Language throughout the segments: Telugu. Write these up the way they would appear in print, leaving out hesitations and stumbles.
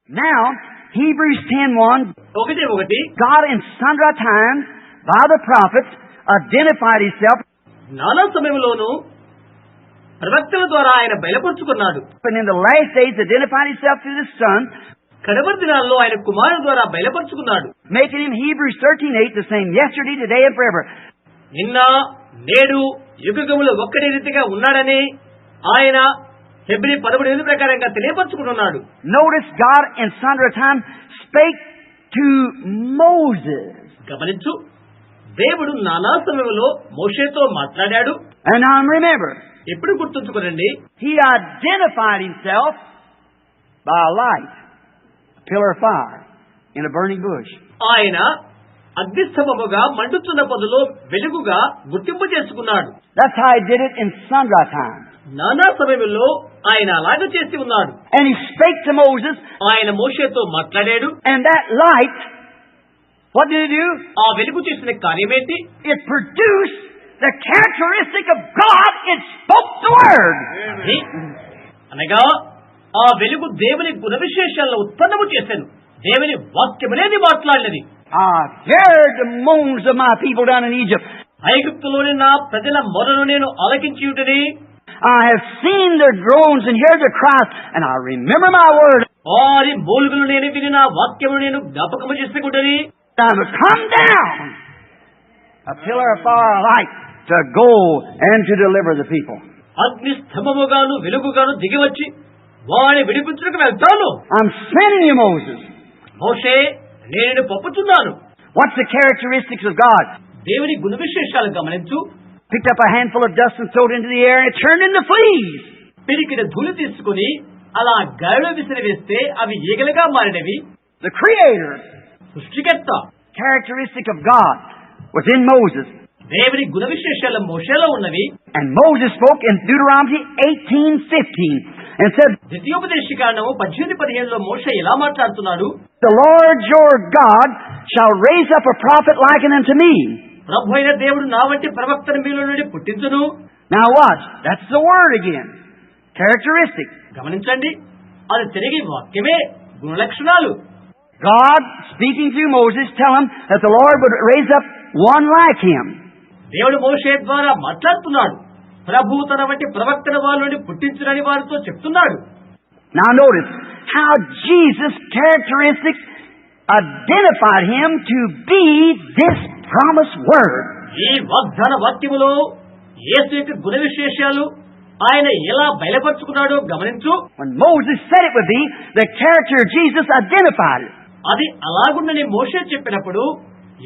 Now, Hebrews 10:1, God in sundry times by the prophets identified Himself. నానా సమయంలోనూ ప్రవక్తల ద్వారా ఆయన బయలుపరుచుకున్నాడు. And in the last days identified Himself through the Son. కడవరి దినాల్లో ఆయన కుమారుడు ద్వారా బయలుపరుచుకున్నాడు. Making Him, Hebrews 13:8, the same yesterday, today, and forever. నిన్న నేడు యుగములు ఒక్కడే రీతిగా ఉన్నాడని ఆయన హెబ్రీ 13 ప్రకారంగా తెలియపరుచుకుంటున్నాడు. Notice God in sundry times spake to Moses. గమనించు, దేవుడు నానా సమయంలో మోషేతో మాట్లాడాడు. And now remember, ఎప్పుడు గుర్తుంచుకోనండి, He identified Himself by a light, a pillar of fire, in a burning bush. ఆయన అగ్నిస్తంభముగా మండుతున్న పొదలో వెలుగుగా గుర్తింపు చేసుకున్నాడు. That's how He did it in sundry times. నానా సమయంలో ఆయన అలాగే చేసి ఉన్నాడు. And He spake to Moses. ఆయన మోషేతో మాట్లాడాడు. And that light, what did it do? ఆ వెలుగు చేసిన కార్యమేంటి? It produced the characteristic of God. It spoke the word. అనగా ఆ వెలుగు దేవుని గుణ విశేషాలను ఉత్పన్నము చేశాను. దేవుని వాక్యమనేది మాట్లాడినది. I heard the moans of my people down in Egypt. ఐగుప్తులోని నా ప్రజల మొరను నేను ఆలకించియుటని, I have seen their groans and heard their cries, and I remember my word. వారి మూలుగులు నేను విని నా వాక్యమును నేను జ్ఞాపకము చేసుకుంటని, I will come down, a pillar of fire light, to go and to deliver the people. అగ్ని స్తంభముగాను వెలుగుగాను దిగివచ్చి వారిని విడిపించుటకు వెళ్తాను. I'm sending you, Moses. మోషే, నేను పంపుతున్నాను. What's the characteristics of God? దేవుని గుణ విశేషాలు గమనించు. Picked up a handful of dust and threw it into the air, and it turned into fleas. పిరికిన ధూళి తీసుకుని అలా గాలిలో విసిరివేస్తే అవి ఈగలుగా మారినవి. The Creator, సృష్టికర్త, characteristic of God, was in Moses. దేవుని గుణ విశేషాలు మోషేలో ఉన్నవి. And Moses spoke in Deuteronomy 18:15 and said, ద్వితీయోపదేశకాండము 18:15లో మోషే ఎలా మాట్లాడుతున్నాడు? The Lord your God shall raise up a prophet likened unto me. ప్రభు అయిన దేవుడు నా వంటి ప్రవక్తను మీలో నుండి పుట్టించును. Now watch, that's the word again. Characteristic. గమనించండి, అది తిరిగి వాక్యమే, గుణలక్షణాలు. God speaking through Moses tell him that the Lord would raise up one like him. దేవుడు మోషే ద్వారా మాట్లాడుతున్నాడు. ప్రభు తన వంటి ప్రవక్తన వాళ్ళని పుట్టించునని వారితో చెప్తున్నాడు. Now notice how Jesus' characteristics identified him to be this promised word. ఈ వాగ్దాన వాక్యములో యేసు యొక్క గుణ విశేషాలు ఆయన ఎలా బయలుపరుచుకున్నాడో గమనించు. When Moses said it would be, the character of Jesus identified it. అది అలాగుండని మోషే చెప్పినప్పుడు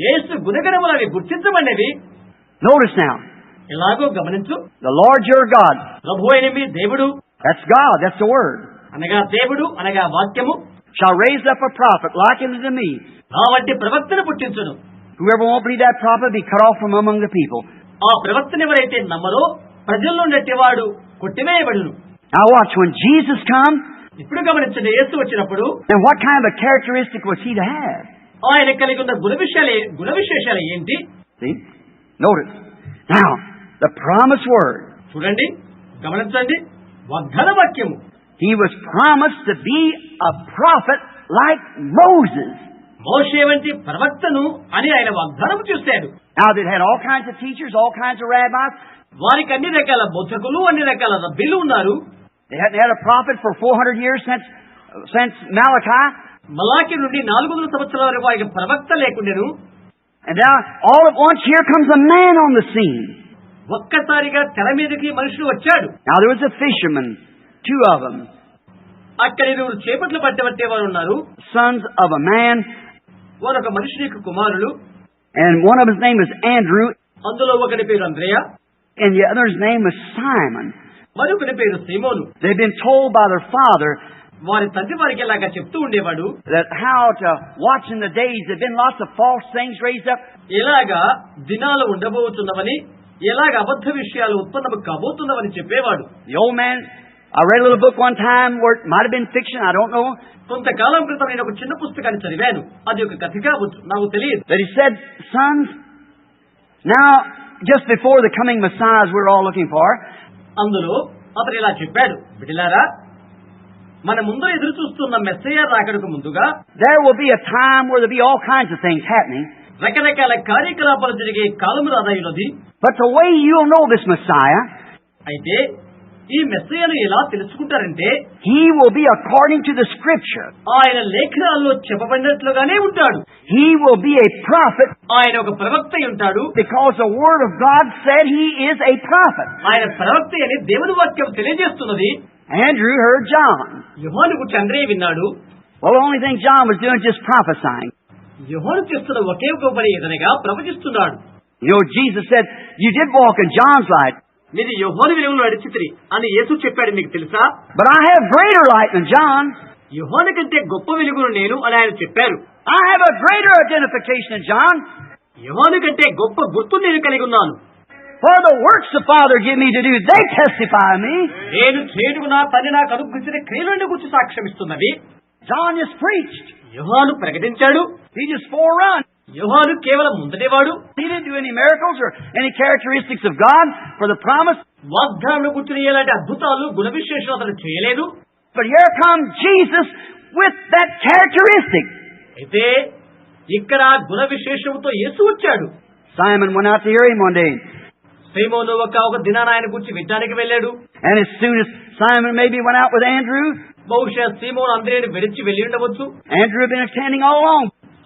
యేసు గుణగణములు అవి గుర్తించబడినవి. Notice now. ఎలాగో గమనించు. The Lord your God. ప్రభు అయిన మీ దేవుడు, That's God, that's the word. అనగా దేవుడు అనగా వాక్యము, Shall raise up a prophet like unto me. నా వంటి ప్రవక్తను పుట్టించును. Whoever won't believe that prophet be cut off from among the people. ఆ ప్రవక్తను ఎవరైతే నమ్మరో ప్రజల్లో నెట్టివాడు కొట్టివేయబడును. Now watch, when Jesus come, ఇప్పుడు గమనించండి, యేసు వచ్చినప్పుడు then what kind of a characteristic was he to have? ఆయన కలిగి ఉన్న గుణ విశేషాలు ఏంటి? See? Notice. Now, the promised word. చూడండి, గమనించండి, వాగ్దాన వాక్యము. He was promised to be a prophet like Moses. మోషే వంటి ప్రవక్తను అని ఆయన వాగ్దానం చేశాడు. Now they had all kinds of teachers, all kinds of rabbis. వారికి అన్ని రకాల బోధకులు, అన్ని రకాల రబ్బీలు ఉన్నారు. They hadn't had a prophet for 400 years since Malachi. మలాకి నుండి 400 సంవత్సరాల వరకు వారికి ప్రవక్త లేకుండెను. And now all at once here comes a man on the scene. ఒక్కసారిగా తెర మీదకి మనుషుడు వచ్చాడు. Now there was a fisherman, 2 of them. అక్కడ 2 చేపట్లు పట్టేవారు ఉన్నారు. Sons of a man. వారు ఒక మనుషుని యొక్క కుమారులు. And one of his name was Andrew. అందులో ఒకరి పేరు అంద్రేయ. And the other's name was Simon. మరొకరి పేరు సీమోను. They'd been told by their father వారి తండ్రి వారికి ఇలాగా చెప్తూ ఉండేవాడు, that how to watch in the days. There'd been lots of false things raised up. ఎలాగా దినాలు ఉండబోతున్నవని, ఎలాగ అబద్ధ విషయాలు ఉత్పన్నము కాబోతున్నవని చెప్పేవాడు. The old man, I read a little book one time where it might have been fiction, I don't know. కొంతకాలం క్రితం నేను ఒక చిన్న పుస్తకాన్ని చదివాను. అది ఒక కథ కావచ్చు, నాకు తెలియదు. That he said, sons, now just before the coming Messiah we're all looking for. అందులో అతను ఇలా చెప్పాడు, బిడ్డలారా, మన ముందర ఎదురు చూస్తున్న మెస్సయ్య రాకడకు ముందుగా there will be a time where there'll be all kinds of things happening. రకరకాల కార్యకలాపాలు జరిగే కాలము రానయ్యున్నది. But the way you'll know this Messiah, అయితే ఈ మెస్సయ్యను ఎలా తెలుసుకుంటారంటే he will be according to the Scripture. ఆయన లేఖనాల్లో చెప్పబడినట్లుగానే ఉంటాడు. He will be a prophet ఆయన ఒక ప్రవక్త అయి ఉంటాడు. because the Word of God said he is a prophet. ఆయన ప్రవక్త అని దేవుని వాక్యం తెలియజేస్తున్నది. Andrew heard John. యోహాను గురించి అంద్రే విన్నాడు. Well, the only thing John was doing is just prophesying. యోహాను చేస్తున్న ఒకే ఒక పని ఏదనగా ప్రవచిస్తున్నాడు. You know, Jesus said, you did walk in John's light, మీరు యోహాను వెలుగులో నడిచితిరి అని యేసు చెప్పాడు, మీకు తెలుసా? but I have greater light than John. యోహాను కంటే గొప్ప వెలుగును నేను అని ఆయన చెప్పారు. I have a greater identification than John. యోహాను కంటే గొప్ప గుర్తు నేను కలిగి ఉన్నాను. For the works the Father give me to do, they testify of me. నేను చేయుటకు నా తండ్రి నాకు అనుగ్రహించిన క్రియలను గురించి సాక్ష్యం ఇస్తున్నవి. John just preached. యోహాను ప్రకటించాడు. He just forerun. యోహాను కేవలం ముందటేవాడు. He didn't do any miracles or any characteristics of God for the promise. వాగ్దానం కూర్చుని ఎలాంటి అద్భుతాలు గుణ విశేషాలు అతను చేయలేదు. But here comes Jesus with that characteristic. అయితే ఇక్కడ గుణ విశేషముతో యేసు వచ్చాడు. Simon went out to hear him one day. సీమోను ఒక దినాన ఆయన గురించి వినడానికి వెళ్ళాడు. And as soon as Simon maybe went out with Andrew, బహుశా సీమోను అంద్రేయను విడిచి వెళ్ళి ఉండవచ్చు. Andrew had been attending all along.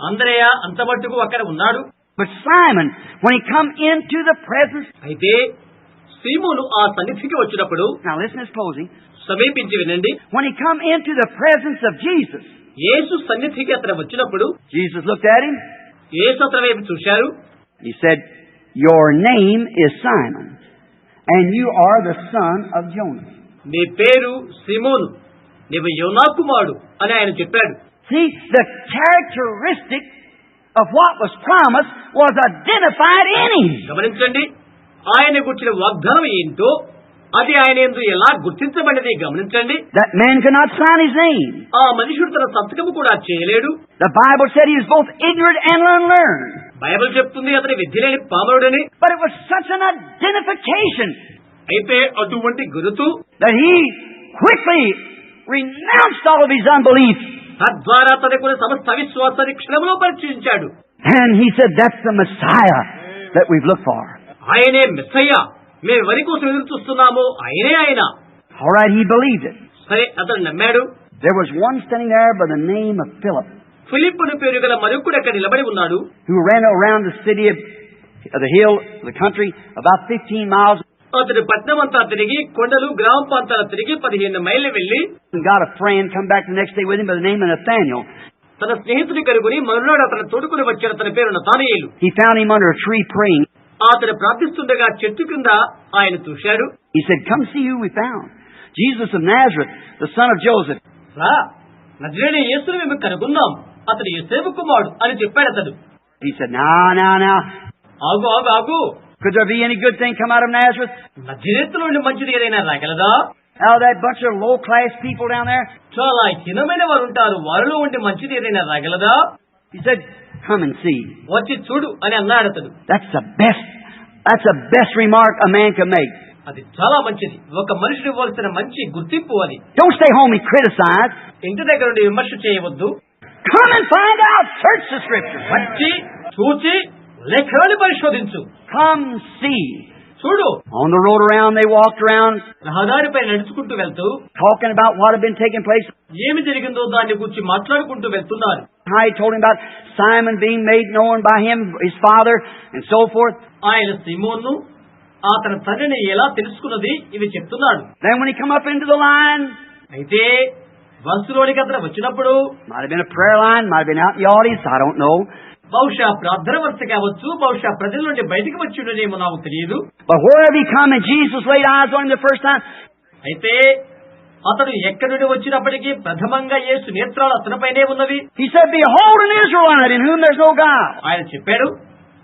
అంద్రేయ అంత మట్టుకు అక్కడ ఉన్నాడు. But Simon, when he come into the presence, అయితే సీమోను ఆ సన్నిధికి వచ్చినప్పుడు, now listen to this closing, సమీపించి వినండి, when he come into the presence of Jesus, యేసు సన్నిధికి అతను వచ్చినప్పుడు Jesus looked at him. యేసు అతని వైపు చూశారు. He said, your name is Simon, and you are the son of Jonas. నీ పేరు సీమోను, నీవు యోనా కుమారుడు అని ఆయన చెప్పాడు. See, the characteristic of what was promised was identified in him. గమనించండి, ఆయన గుర్చిన వాగ్దానం ఏంటో అది ఆయన యందు ఎలా గుర్తించబడినది గమనించండి. That man could not sign his name. ఆ మనుషుడు తన సంతకము కూడా చేయలేడు. The Bible said he was both ignorant and unlearned. Bible చెప్తుంది అతని విద్య లేని పామరుడని. But it was such an identification అయితే అటువంటి గురుతు that he quickly renounced all of his unbelief. తద్వారా తనకున్న సమస్త అవిశ్వాసాన్ని క్షణంలో పరిచయించాడు. And he said, that's the Messiah that we've looked for. ఆయనే మెస్సయ్య, మేము వరి కోసం ఎదురు చూస్తున్నాము, ఆయనే ఆయన. All right, he believed it. సరే, అతను నమ్మాడు. There was one standing there by the name of Philip, ఫిలిప్పును పేరు గల మరొకడు అక్కడ నిలబడి ఉన్నాడు. who ran around the city of the hill, the country, about 15 miles, అతడు పట్నం అంతా తిరిగి కొండలు గ్రామ ప్రాంతాలు తిరిగి 15 మైళ్ళు వెళ్లి and got a friend come back the next day with him by the name of Nathaniel. తన స్నేహితుని కనుగొని మరునాడు అతను తోడుకుని వచ్చాడు. తన పేరు నతానయేలు. He found him under a tree praying. అతను ప్రార్థిస్తుండగా చెట్టు కింద ఆయన చూశాడు. He said, come see who we found. Jesus of Nazareth, the son of Joseph. రా, నజరేయుడైన యేసును మేము కనుగొన్నాం, అతడు యోసేపు కుమారుడు అని చెప్పాడు అతడు. He said, now. ఆగు ఆగు ఆగు, Could there be any good thing come out of Nazareth? నజరేతు నుండి మంచిది ఏదైనా రాగలదా? Out of that bunch of low-class people down there? చాలా హీనమైన వారు ఉంటారు, వారిలో ఉండి మంచిది ఏదైనా రాగలదా? He said, come and see. వచ్చి చూడు అని అన్నాడు అతడు. That's the best remark a man can make. అది చాలా మంచిది, ఒక మనిషిని ఇవ్వాల్సిన మంచి గుర్తింపు అది. Don't stay home and criticize. ఇంటి దగ్గర నుండి విమర్శ చేయవద్దు. Come and find out. Search the Scriptures. వచ్చి చూచి లేఖనాన్ని పరిశోధించు. Come see. చూడు. On the road around, they walked around, రహదారిపై నడుచుకుంటూ వెళ్తూ talking about what had been taking place. ఏమి జరిగిందో దాన్ని గురించి మాట్లాడుకుంటూ వెళ్తున్నారు. How he told him about Simon being made known by him, his father, and so forth. ఆయన సీమోను అతని తండ్రిని ఎలా తెలుసుకున్నది ఇవి చెప్తున్నాడు. Then when he come up into the line, అయితే వరుసలోనికి అతను వచ్చినప్పుడు, might have been a prayer line, might have been out in the audience, I don't know. బహుశా ప్రార్థన వరుస కావచ్చు, బహుశా ప్రజల నుండి బయటికి వచ్చి ఉండేమో నాకు తెలియదు. But wherever he come and Jesus laid eyes on him the first time, అయితే అతడు ఎక్కడి నుండి వచ్చినప్పటికీ ప్రథమంగా యేసు నేత్రాలు అతనిపైనే ఉన్నవి. he said, behold an Israelite in whom there's no guile. ఆయన చెప్పాడు,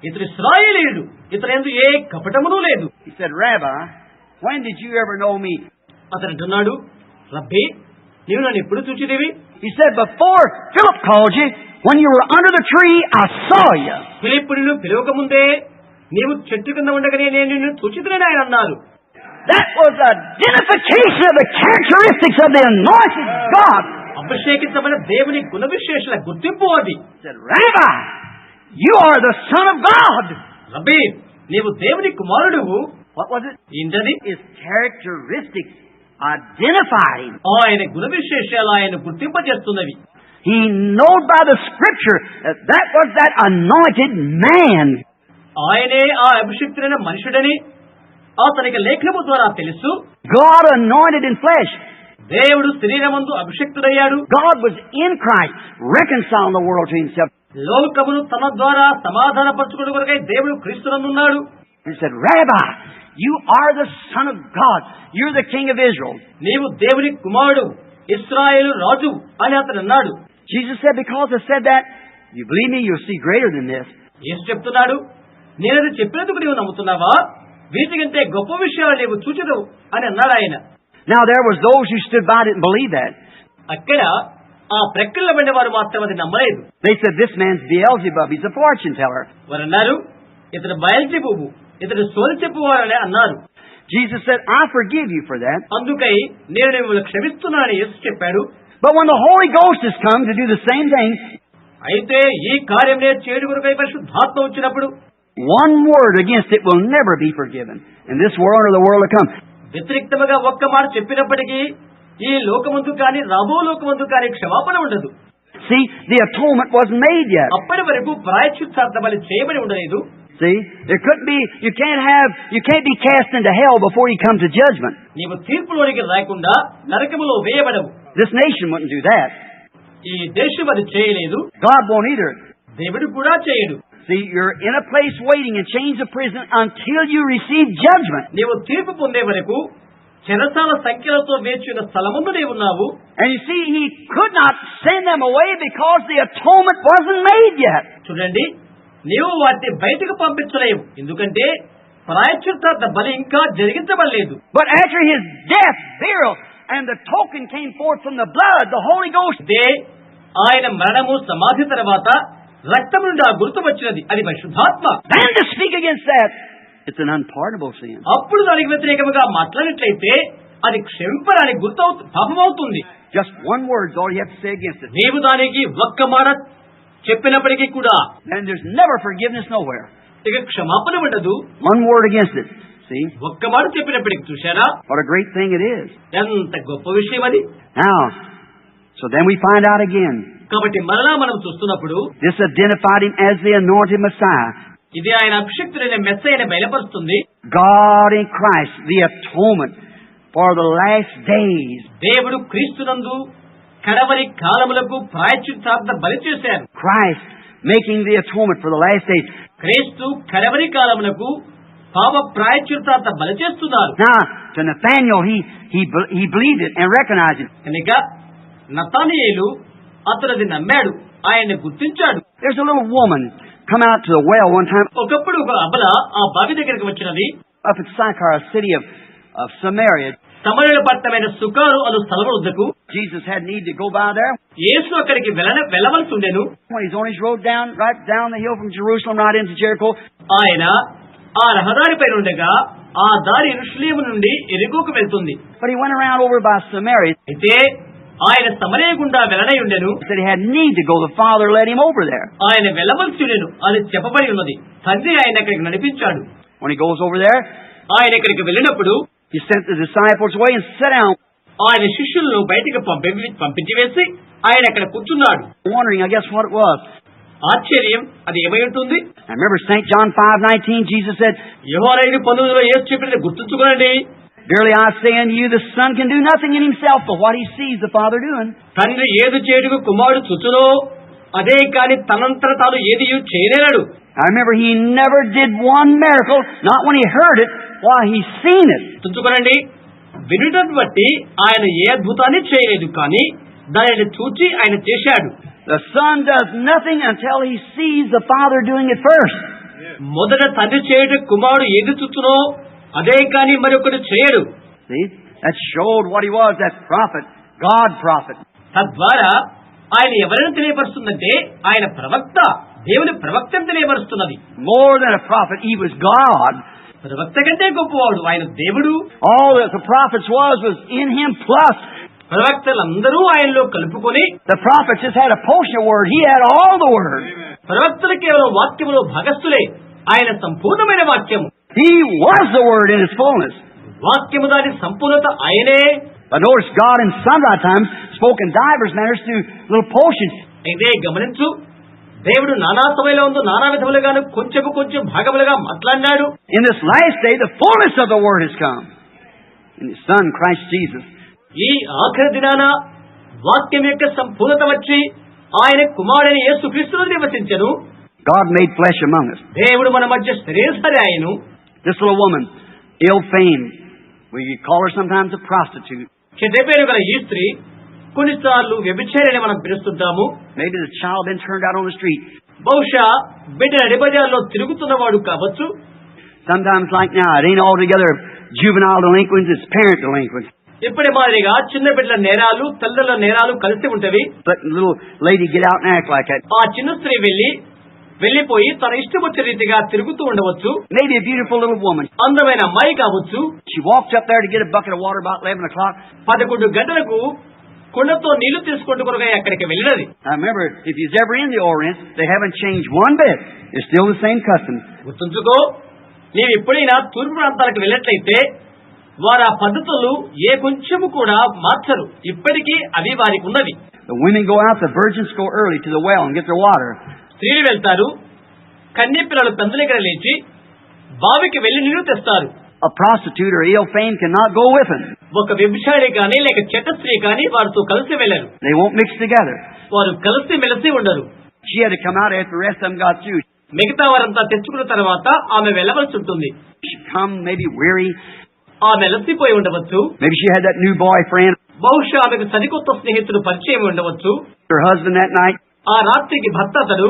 ఇతడు ఇశ్రాయేలీయుడు, ఇతని యందు ఏ కపటమును లేదు. He said, Rabbi, when did you ever know me? అతను అంటున్నాడు, రబ్బీ, నీవు నన్ను ఎప్పుడు చూచితివి? He said, before Philip called you, when you were under the tree, I saw you. ఫిలిప్పు నిన్ను పిలవక ముందే నీవు చెట్టు కింద ఉండగానే నేను నిన్ను చూచితినని ఆయన అన్నారు. That was identification of the characteristics of the anointed God. అభిషేకించబడిన దేవుని గుణ విశేషాల గుర్తింపు అది. He said, Rabbi, you are the Son of God. రబ్బీ, నీవు దేవుని కుమారుడువు. What was it? ఏంటది? His characteristics identified him. ఆయన గుణ విశేషాలు ఆయన గుర్తింపజేస్తున్నవి. He knows by the Scripture that was that anointed man. ఆయనే ఆ అభిషిక్తుడైన మనుషుడని అతనికి లేఖనము ద్వారా తెలుసు. God anointed in flesh. దేవుడు శరీరమందు అభిషిక్తుడయ్యాడు. God was in Christ, reconciling the world to himself. లోకమును తన ద్వారా సమాధానపరచుకునే కొరకై దేవుడు క్రీస్తునందున్నాడు. He said, Rabbi, you are the Son of God. You're the King of Israel. నీవు దేవుని కుమారుడు, ఇశ్రాయేలు రాజు అని అతను అన్నాడు. Jesus said, because I said that, you believe me, you'll see greater than this. యేసు చెప్తున్నాడు, నేనది చెప్పినందుకు నీవు నమ్ముతున్నావా? వీటికంటే గొప్ప విషయాలు నీవు చూచెదవు అని అన్నాడు ఆయన. Now there was those who stood by it and believed that. అక్కడ ఆ ప్రక్రియలో పడిన వారు మాత్రం అది నమ్మలేదు. They said, this man's Beelzebub, he's a fortune teller. వారు అన్నారు, ఇతడు బయల్జెబూబు, ఇతడు సోలు చెప్పువారని అన్నారు. Jesus said, I forgive you for that. అందుకై నేను మిమ్మల్ని క్షమిస్తున్నానని యేసు చెప్పాడు. But when the Holy Ghost has come to do the same thing, అయితే ఈ కార్యం నేను చేయడం కొరకై పరిశుద్ధాత్మ వచ్చినప్పుడు one word against it will never be forgiven in this world or the world to come. వ్యతిరేక్తముగా ఒక్క మాట చెప్పినప్పటికీ ఈ లోకమందు కానీ రాబో లోకమందు కానీ క్షమాపణ ఉండదు. See, the atonement wasn't made yet. అప్పటి వరకు ప్రాయశ్చిత్తార్థ బలి చేయబడి ఉండలేదు. See, there couldn't be, you can't be cast into hell before you come to judgment. నీవు తీర్పులోనికి రాకుండా నరకములో వేయబడవు. This nation wouldn't do that. ఈ దేశం అది చేయలేదు. God won't either. దేవుడు కూడా చేయడు. See, you're in a place waiting in chains of prison until you receive judgment. నీవు తీర్పు పొందే వరకు చెరసాల సంఖ్యలతో వేచిన స్థలముందు నీవున్నావు. And you see, he could not send them away because the atonement wasn't made yet. చూడండి, నీవు వాటిని బయటకు పంపించలేవు, ఎందుకంటే ప్రాయశ్చిత్తార్థ బలి ఇంకా జరిగించబడలేదు. But after his death, burial, and the token came forth from the blood, the Holy Ghost. ఇదే ఆయన మరణము సమాధి తర్వాత రక్తం నుండి ఆ గుర్తు వచ్చినది, అది పరిశుద్ధాత్మ. Then to speak against that, it's an unpardonable sin. అప్పుడు దానికి వ్యతిరేకముగా మాట్లాడినట్లయితే అది క్షమింపరాని గుర్తు పాపమవుతుంది. Just one word is all you have to say against it. నీవు దానికి ఒక్క మాట చెప్పినప్పటికీ కూడా And there's never forgiveness nowhere. ఇక క్షమాపణ ఉండదు. One word against it. See? ఒక్క మాట చెప్పినప్పటికీ చూశారా What a great thing it is. ఎంత గొప్ప విషయం అది. Now, so then we find out again. కాబట్టి మరలా మనం చూస్తున్నప్పుడు This identified him as the anointed Messiah. ఇది ఆయన అభిషిక్తుడైన మెస్సయ్యను బయలుపరుస్తుంది. God in Christ, the atonement for the last days. దేవుడు క్రీస్తునందు కడవరి కాలములకు ప్రాయశ్చిత్తార్థ బలి చేశారు. Christ making the atonement for the last days. క్రీస్తు కడవరి కాలములకు పాప ప్రాయశ్చిత్తార్థ బలి చేస్తున్నారు. Now, to Nathaniel, he believed it and recognized it. కనుక నతానీయేలు అతను అది నమ్మాడు, ఆయన్ని గుర్తించాడు. There's a little woman come out to the well one time ఒకప్పుడు ఒక అబల ఆ బావి దగ్గరికి వచ్చినది. up at Sychar, a city of Samaria. సమరయుల పట్టణమైన సుకారు అను స్థలము వద్దకు Jesus had need to go by there. యేసు అక్కడికి వెళ్ళవలసి ఉండెను. When he's on his road right down the hill from Jerusalem right into Jericho, ఆయన ఆ రహదారిపై ఉండగా ఆ దారి యెరూషలేము నుండి యెరికోకు వెళ్తుంది. but he went around over by Samaria. అయితే ఆయన సమరయ గుండా వెళ్ళనై ఉండెను. He said he had need to go. The Father led him over there. ఆయన వెళ్ళవలసి ఉండెను అని చెప్పబడి ఉన్నది. తండ్రి ఆయన అక్కడికి నడిపించాడు. When he goes over there, ఆయన ఇక్కడికి వెళ్ళినప్పుడు he sent the disciples away and sat down. ఆయన శిష్యులను బయటికి పంపించి వేసి ఆయన అక్కడ కూర్చున్నాడు. Wondering, I guess, what it was. ఆశ్చర్యం, అది ఏమై ఉంటుంది? I remember St. John 5:19, Jesus said, యోహాను 5:19 యేసు చెప్పినది గుర్తుంచుకోండి. Verily I say unto you, the Son can do nothing in himself but what he sees the Father doing. తండ్రి ఏది చేయుటకు కుమారుడు చూచునో అదే కాని తనంతట తాను ఏది చేయలేడు. I remember he never did one miracle, not when he heard it, while he seen it. గుర్తుంచుకోండి, వినుటను బట్టి ఆయన ఏ అద్భుతాన్ని చేయలేదు, కానీ దానిని చూచి ఆయన చేశాడు. The Son does nothing until he sees the Father doing it first. మొదట తండ్రి చేయుటకు కుమారుడు ఏది చూచునో అదే కాని మరొకటి చేయడు. See, that showed what he was, that prophet, God prophet. తద్వారా ఆయన ఎవరిని తెలియపరుస్తుందంటే ఆయన ప్రవక్త, దేవుని ప్రవక్తను తెలియపరుస్తున్నది. More than a prophet, he was God. ప్రవక్త కంటే గొప్పవాడు ఆయన దేవుడు. All that the prophets was in him plus. ప్రవక్తలందరూ ఆయనలో కలుపుకొని, The prophets just had a portion of word. He had all the word. ప్రవక్తలు కేవలం వాక్యములో భాగస్థులే, ఆయన సంపూర్ణమైన వాక్యము. He was the word in its fullness. వాక్యము దాని సంపూర్ణత ఆయనే. But notice God in sundry times spoke in divers manners through little portions. ఇదే గమనించు, దేవుడు నానా సమయంలో ఉందో నానా విధములుగాను కొంచెం భాగములుగా మాట్లాడినాడు. In this last day, the fullness of the word has come. In His Son, Christ Jesus. ఈ ఆఖరి దినాన వాక్యం యొక్క సంపూర్ణత వచ్చి ఆయన కుమారుడైన యేసుక్రీస్తును నివసించెను. God made flesh among us. దేవుడు మన మధ్య శరీరధారి ఆయను. This little woman, ill fame, we call her sometimes a prostitute. చెడ్డ పేరు గల ఈ స్త్రీ కొన్నిసార్లు వ్యభిచారిని మనం పిలుస్తుంటాము. Maybe the child been turned out on the street. బహుశా బిడ్డ నడిబజార్లో తిరుగుతున్నవాడు కావచ్చు. Sometimes like now, it ain't altogether juvenile delinquents, it's parent delinquents. ఇప్పటి మాదిరిగా చిన్న బిడ్డల నేరాలు తల్లుల నేరాలు కలిసి ఉంటవి. Let the little lady get out and act like that. ఆ చిన్న స్త్రీ వెళ్లిపోయి తన ఇష్టం వచ్చే రీతిగా తిరుగుతూ ఉండవచ్చు. Maybe a beautiful little woman. అందమైన అమ్మాయి కావచ్చు. She walked up there to get a bucket of water about 11 o'clock. 11 గంటలకు కుండతో నీళ్లు తీసుకుంటూ కొరగా అక్కడికి వెళ్ళినది. Now remember, if you're ever in the Orient, they haven't changed one bit. It's still the same custom. గుర్తుంచుకో, నీవు ఎప్పుడైనా తూర్పు ప్రాంతాలకు వెళ్ళినట్లయితే వారు ఆ పద్ధతులు ఏ కొంచెము కూడా మార్చరు. ఇప్పటికీ అవి వారికి ఉన్నవి. The women go out, the virgins go early to the well and get their water. స్త్రీలు వెళ్తారు, కన్య పిల్లలు పెందలికర లేచి బావికి వెళ్లి నీళ్లు తెస్తారు. A prostitute or ill fame cannot go with them. ఒక వ్యభిచారి కానీ లేక చెడ్డ స్త్రీ కానీ వారితో కలిసి వెళ్ళరు. They won't mix together. వారు కలిసి మెలిసి ఉండరు. She had to come out after the rest of them got through. మిగతా వారంతా తెచ్చుకున్న తర్వాత ఆమె వెళ్ళవలసి ఉంటుంది. She come maybe weary. ఆమె అలసిపోయి ఉండవచ్చు. Maybe she had that new boyfriend. బహుశా ఆమెకు సరికొత్త స్నేహితుడు పరిచయం ఉండవచ్చు. Her husband that night. ఆ రాత్రికి భర్త అతడు.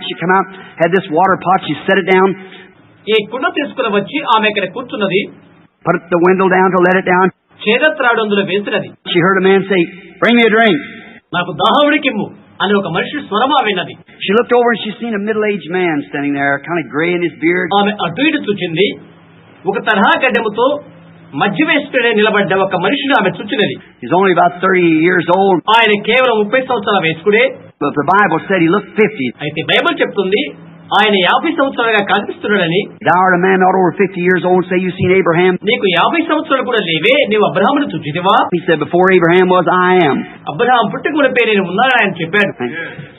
She come out, had this water pot. She set it down. ఈ కుండ తీసుకుని వచ్చి ఆమె ఇక్కడ కూర్చున్నది. Put the window down to let it down. చేదత్రాడు అందులో వేసినది. She heard a man say, "Bring me a drink." నాకు దాహముడికిమ్ము అని ఒక మనిషి స్వరమా విన్నది. She looked over and she seen a middle-aged man standing there, kind of gray in his beard. ఆమె అటు ఇటు చూచింది. ఒక తరహా గడ్డముతో మధ్య వయస్కుడే నిలబడ్డ ఒక మనిషిని ఆమె చూచినది. He's only about 30 years old. ఆయన కేవలం 30 సంవత్సరాల వయస్కుడే. But the Bible said he looked 50. అయితే బైబిల్ చెప్తుంది ఆయన 50 సంవత్సరాలుగా కనిపిస్తున్నాడని. Thou art a man not over 50 years old, say you seen Abraham. నీకు 50 సంవత్సరాలు కూడా లేవే, నీవు అబ్రహామును చూచితివా? He said, before Abraham was, I am. Abraham పుట్టక మునుపే నేను ఉన్నానని ఆయన చెప్పాడు.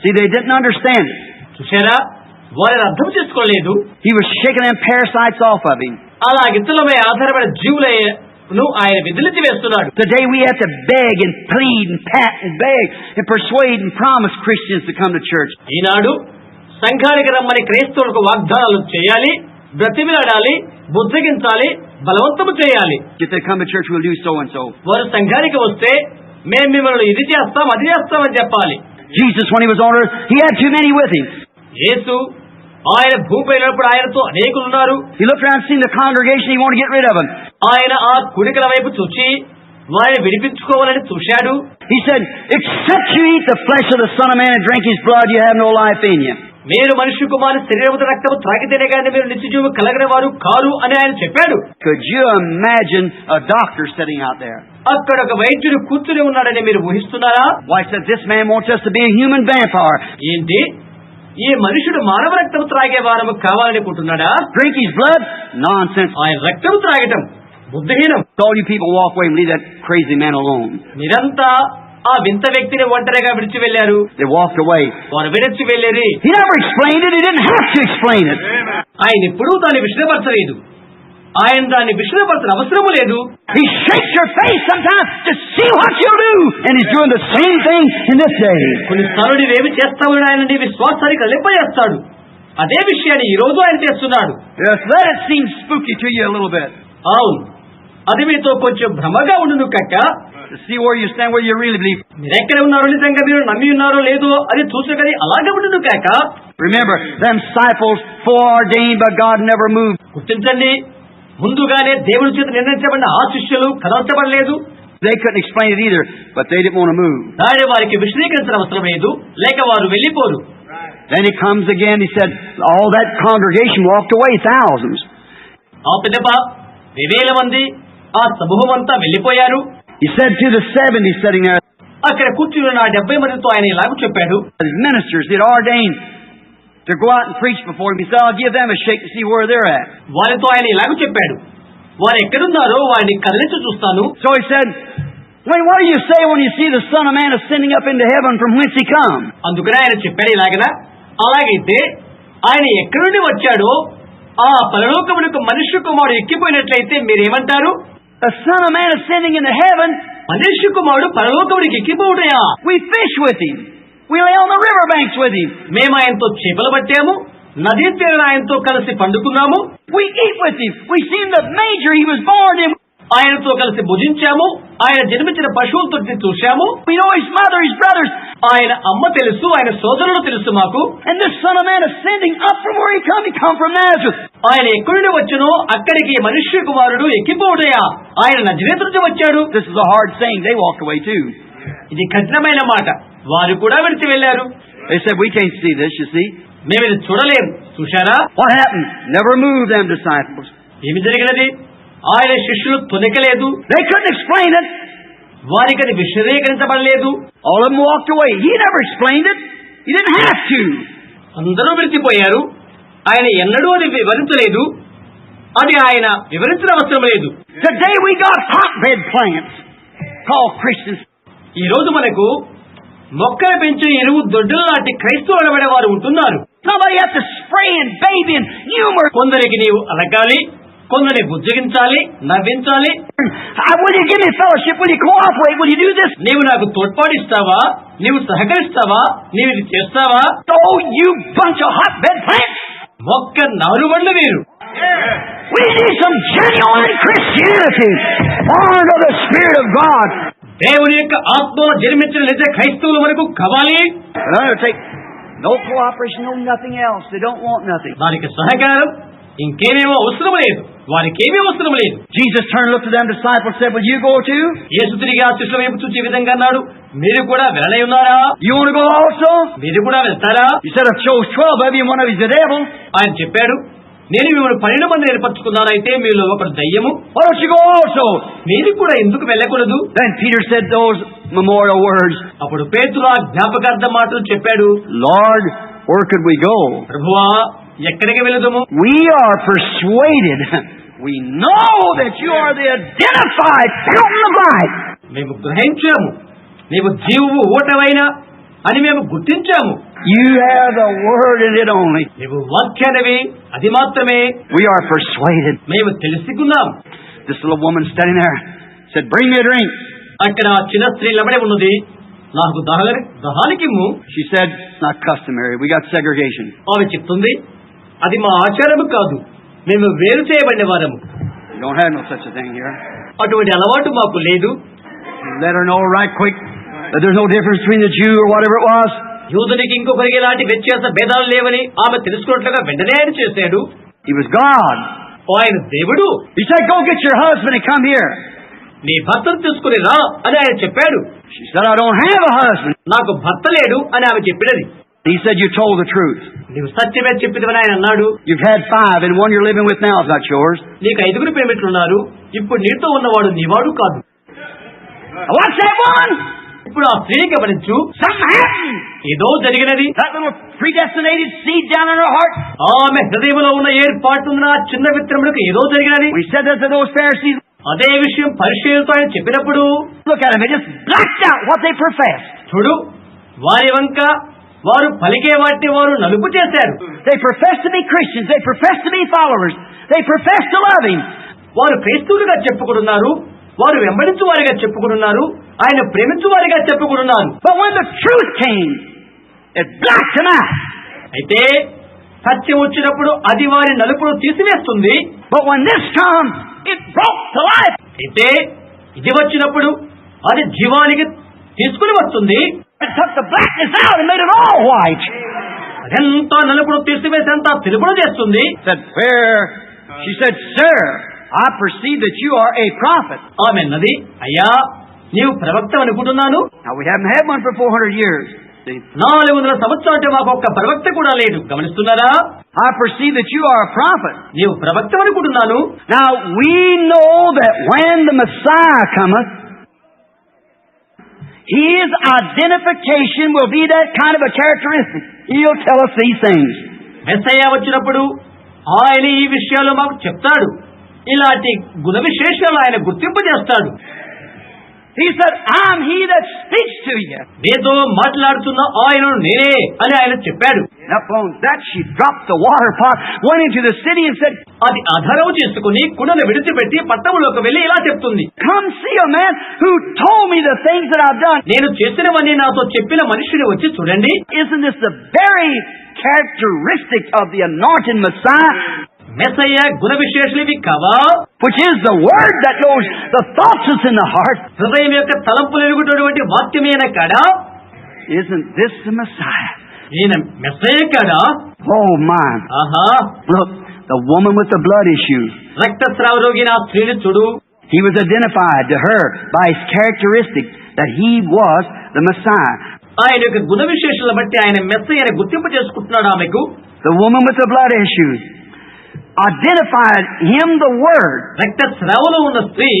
See, they didn't understand it. చూశారా, వారిని అర్థం చేసుకోలేదు. He was shaking them parasites off of him. అలా ఇతరులపై ఆధారపడే జీవులను ఆయన విదిలించి వేస్తున్నాడు. Today we have to beg and plead and pat and beg and persuade and promise Christians to come to church. ఈనాడు సంఘానికి రమ్మని క్రైస్తవులకు వాగ్దానాలు చేయాలి, బ్రతిమిలాడాలి, బుద్ధగించాలి, బలవంతము చేయాలి. If they come to church, we'll do so and so. వారు సంఘానికి వస్తే మేము మిమ్మల్ని ఇది చేస్తాం అది చేస్తామని చెప్పాలి. Jesus, when he was on earth, he had too many with him. యేసు ఆయన భూమిపై ఉన్నప్పుడు ఆయనతో అనేకులు ఉన్నారు. He looked around, seen the congregation, he wanted to get rid of them. ఆయన ఆ కుడికల వైపు చూచి వారిని విడిపించుకోవాలని చూశాడు. He said, except you eat the flesh of the Son of Man and drink his blood, you have no life in you. మీరు మనుష్య కుమారుని శరీరముతో రక్తము త్రాగితేనే కానీ మీరు నిత్యజీవం కలగని వారు కారు అని ఆయన చెప్పాడు. Could you imagine a doctor sitting out there? అక్కడ ఒక వైద్యుడు కూర్చుని ఉన్నాడని మీరు ఊహిస్తున్నారా? Why, said this man wants us to be a human vampire. ఏంటి, ఈ మనుషుడు మానవ రక్తము త్రాగే వారము కావాలనుకుంటున్నాడా? Drink his blood? Nonsense. ఆయన రక్తము త్రాగటం బుద్ధిహీనం. All you people walk away and leave that crazy man alone. మీరంతా ఆ వింత వ్యక్తిని ఒంటరిగా విడిచి వెళ్లారు. They walked away. వారు విడిచి వెళ్లేరి. He never explained it. He didn't have to explain it. ఆయన ఎప్పుడూ దాన్ని విషదపరచలేదు. ఆయన దాన్ని విషదపరచిన అవసరము లేదు. He shakes your face sometimes to see what you'll do. And he's doing the same thing in this day. కొన్నిసార్లు నీవేమి చేస్తావు ఆయన నీ విశ్వాసాన్ని కలింపజేస్తాడు. అదే విషయాన్ని ఈ రోజు ఆయన చేస్తున్నాడు. Yes, let it seem spooky to you a little bit. అవును, అది మీతో కొంచెం భ్రమగా ఉండును కక్క. To see where you stand, where you really believe. మీరెక్కడ ఉన్నారో, నిజంగా మీరు నమ్మి ఉన్నారో లేదో అది చూసుకొని అలాగే ఉండును కాక. Remember, them disciples foreordained by God never moved. గుర్తించండి, ముందుగానే దేవుడి చేత నిర్ణయించబడిన ఆ శిష్యులు కదల్చబడలేదు. They couldn't explain it either, but they didn't want to move. దాని వారికి విశదీకరించిన అవసరం లేదు, లేక వారు వెళ్లిపోరు. Then he comes again, he said, all that congregation walked away, thousands. ఆ పిదప 2,000 మంది ఆ సమూహం అంతా వెళ్లిపోయారు. He said to the 70 sitting there, అక్కడ కూర్చుని ఉన్న 70 మందితో ఆయన ఇలాగ చెప్పాడు. his ministers did ordain to go out and preach before him. He said, I'll give them a shake to see where they're at. వారితో ఆయన ఇలాగ చెప్పాడు, వారు ఎక్కడున్నారో వారిని కదిలించి చూస్తాను. So he said, what do you say when you see the Son of Man ascending up into heaven from whence he come? అందుకనే ఆయన చెప్పాడు ఇలాగన, అలాగైతే ఆయన ఎక్కడి నుండి వచ్చాడో ఆ పరలోకమునకు మనుష్య కుమారుడు ఎక్కిపోయినట్లయితే మీరేమంటారు? The Son of Man ascending into heaven. మనుష్య కుమారుడు పరలోకమునికి ఎక్కిపోవుటయా? We fish with him. We lay on the riverbanks with him. మేము ఆయనతో చేపలు పట్టాము, నదీ తీరాన ఆయనతో కలిసి పండుకున్నాము. We eat with him. We seen the manger he was born in. ఆయనతో కలిసి భుజించాము, ఆయన జన్మించిన పశువులతో చూశాము. We know his mother, his brothers. ఆయన అమ్మ తెలుసు, ఆయన సోదరులు తెలుసు మాకు. And this Son of Man ascending up from where he come from Nazareth. ఆయన ఎక్కడి నుండి వచ్చునో అక్కడికి మనుష్య కుమారుడు ఎక్కిపోవుటయా? ఆయన నజరేతు నుంచి వచ్చాడు. This is a hard saying. They walked away too. ఇది కఠినమైన మాట, వారు కూడా విడిచి వెళ్లారు. They said, we can't see this, you see. మేము ఇది చూడలేము, చూశారా? What happened? Never moved them disciples. ఏమి జరిగినది? ఆయన శిష్యులు తొనకలేదు. They couldn't explain it. వారికి అది విశదీకరించబడలేదు. All of them walked away. He never explained it. He didn't have to. అందరూ విడిచిపోయారు. ఆయన ఎన్నడూ అది వివరించలేదు. అది ఆయన వివరించిన అవసరం లేదు. Today we got hotbed plants called Christians. ఈ రోజు మనకు మొక్కలు పెంచిన ఎరువు దొడ్డుల లాంటి క్రైస్తవులు అనబడే వారు ఉంటున్నారు. Somebody has to spray and bathe in humor. కొందరికి నీవు అలగాలి, కొందరిని బుజ్జగించాలి, నవ్వించాలి. Will you give me fellowship? Will you cooperate? Will you do this? నీవు నాకు తోడ్పాటిస్తావా? నీవు సహకరిస్తావా? నీవు ఇది చేస్తావా? Oh, you bunch of hotbed plants! మొక్క నారుబడులు వీరు. We need some genuine Christianity, born of the Spirit of God. దేవుని యొక్క ఆత్మలో జన్మించిన నిజ క్రైస్తవులు మనకు కావాలి. Take no cooperation, no nothing else. They don't want nothing. వారికి సహకారం ఇంకేమేమో అవసరం లేదు, వారికి ఏమీ అవసరం లేదు. Jesus turned, looked at them disciples, said, "Will you go too?" యేసు తిరిగి ఆ శిష్యుల వైపు చూచి ఈ విధంగా అన్నాడు, మీరు కూడా వెళ్ళనే ఉన్నారా? You want to go also? మీరు కూడా వెళ్తారా? He said, "I've chose 12 of you, and one of you is the devil." ఆయన చెప్పాడు, నేను మిమ్మల్ని 12 మంది ఏర్పరచుకున్నాను, అయితే మీలో ఒకడు దయ్యము. Why don't you go also? మీరు కూడా ఎందుకు వెళ్ళకూడదు? Then Peter said those memorial words. అప్పుడు పేతురు ఆ జ్ఞాపకార్థ మాటలు చెప్పాడు, Lord, where could we go? ప్రభువా, ఎక్కడికి వెళుదుము? We are persuaded. We know that you are the identified fountain of life. మేము గ్రహించాము, నీవు జీవము ఊటవైన అని మేము గుర్తించాము. You have the word in it only. నీవు వాక్యానివి, అది మాత్రమే. We are persuaded. మేము తెలుసుకున్నాం. This little woman standing there said, "Bring me a drink." అక్కడ ఆ చిన్న స్త్రీ నిలబడి ఉన్నది, నాకు దహానికిమ్ము. She said, "It's not customary. We got segregation." ఆమె చెప్తుంది, అది మా ఆచారము కాదు, మేము వేరు చేయబడిన వారము. We don't have no such a thing here. అటువంటి అలవాటు మాకు లేదు. Let her know right quick that there's no difference between the Jew or whatever it was. యూదునికి ఇంకొకరికి ఇలాంటి వ్యత్యాస భేదాలు లేవని ఆమె తెలుసుకున్నట్లుగా వెంటనే ఆయన చేశాడు. He was God. ఆయన దేవుడు. He said, "Go get your husband and come here." నీ భర్తను తీసుకుని రా అని ఆయన చెప్పాడు. She said, "I don't have a husband." నాకు భర్త లేడు అని ఆమె చెప్పినది. He said, "You told the truth. నీవు సత్యమే చెప్పినవని ఆయన అన్నాడు. You've had 5 and one you're living with now is not yours." నీకు 5 ప్రేమిట్లున్నారు, ఇప్పుడు నీతో ఉన్నవాడు నీవాడు కాదు. What's that woman? ఇప్పుడు ఆ స్త్రీ గమనించు, Something happened. ఏదో జరిగినది. That little predestinated seed down in her heart. ఆమె హృదయంలో ఉన్న ఏర్పాటున్న ఆ చిన్న విత్తనములకు ఏదో జరిగినది. We said that to those Pharisees. అదే విషయం పరిశీలనతో ఆయన చెప్పినప్పుడు, Look at them. They just blacked out what they professed. చూడు, వారి వంక వారు పలికే వాటిని వారు నలుపు చేశారు. They profess to be Christians. They profess to be followers. They profess to love Him. వారు క్రైస్తవులుగా చెప్పుకుంటున్నారు, వారు వెంబడించు వారిగా చెప్పుకుంటున్నారు, ఆయన ప్రేమించు వారిగా చెప్పుకుంటున్నారు. But when the truth came, it blacked them out. అయితే సత్యం వచ్చినప్పుడు అది వారి నలుపును తీసివేస్తుంది. But when this comes, it brought to life. అయితే ఇది వచ్చినప్పుడు అది జీవానికి తీసుకుని వస్తుంది. It took the blackness out and made it all white. అదంతా నలుపును తీసివేసేంత తెలుపును చేస్తుంది. She said, "Sir, I perceive that you are a prophet." ఆమె అన్నది, అయ్యా నీవు ప్రవక్త అనుకుంటున్నాను. Now we haven't had one for 400 years. 400 సంవత్సరాలు అంటే మాకు ఒక్క ప్రవక్త కూడా లేడు. గమనిస్తున్నారా? I perceive that you are a prophet. నీవు ప్రవక్త అనుకుంటున్నాను. Now we know that when the Messiah cometh, His identification will be that kind of a characteristic. He'll tell us these things. Messiah వచ్చినప్పుడు ఆయన ఈ విషయాలు మాకు చెప్తాడు. ఇలాంటి గుణ విశేషాలు ఆయన గుర్తింపజేస్తాడు. He said, I'm he that speaks to you. నీతో మాట్లాడుతున్న ఆయన నేనే అని ఆయన చెప్పాడు. Upon that she dropped the water pot, went into the city and said, అది ఆధారం చేసుకుని కుండను విడిచిపెట్టి పట్టణంలోకి వెళ్లి ఇలా చెప్తుంది, come see a man who told me the things that I've done. నేను చేసినవన్నీ నాతో చెప్పిన మనిషిని వచ్చి చూడండి. Isn't this the very characteristic of the anointed Messiah? Messiah గుణ విశేషాలు కావా? Which is the word that knows the thoughts that's in the heart. హృదయం యొక్క తలంపులు ఎరుగుతున్నటువంటి వాక్యమైన కాడా? Isn't this the Messiah? ఈయన మెస్సయ్య కాడా? Oh my. ఆహా, Look, the woman with the blood issue. రక్తస్రావ రోగిన ఆ స్త్రీని చూడు. He was identified to her by his characteristic that he was the Messiah. ఆయన యొక్క గుణ విశేషాలను బట్టి ఆయన మెస్సయ్యని గుర్తింపు చేసుకుంటున్నాడు ఆమెకు. The woman with the blood issue identified him the word. రక్తస్రావలో ఉన్న స్త్రీ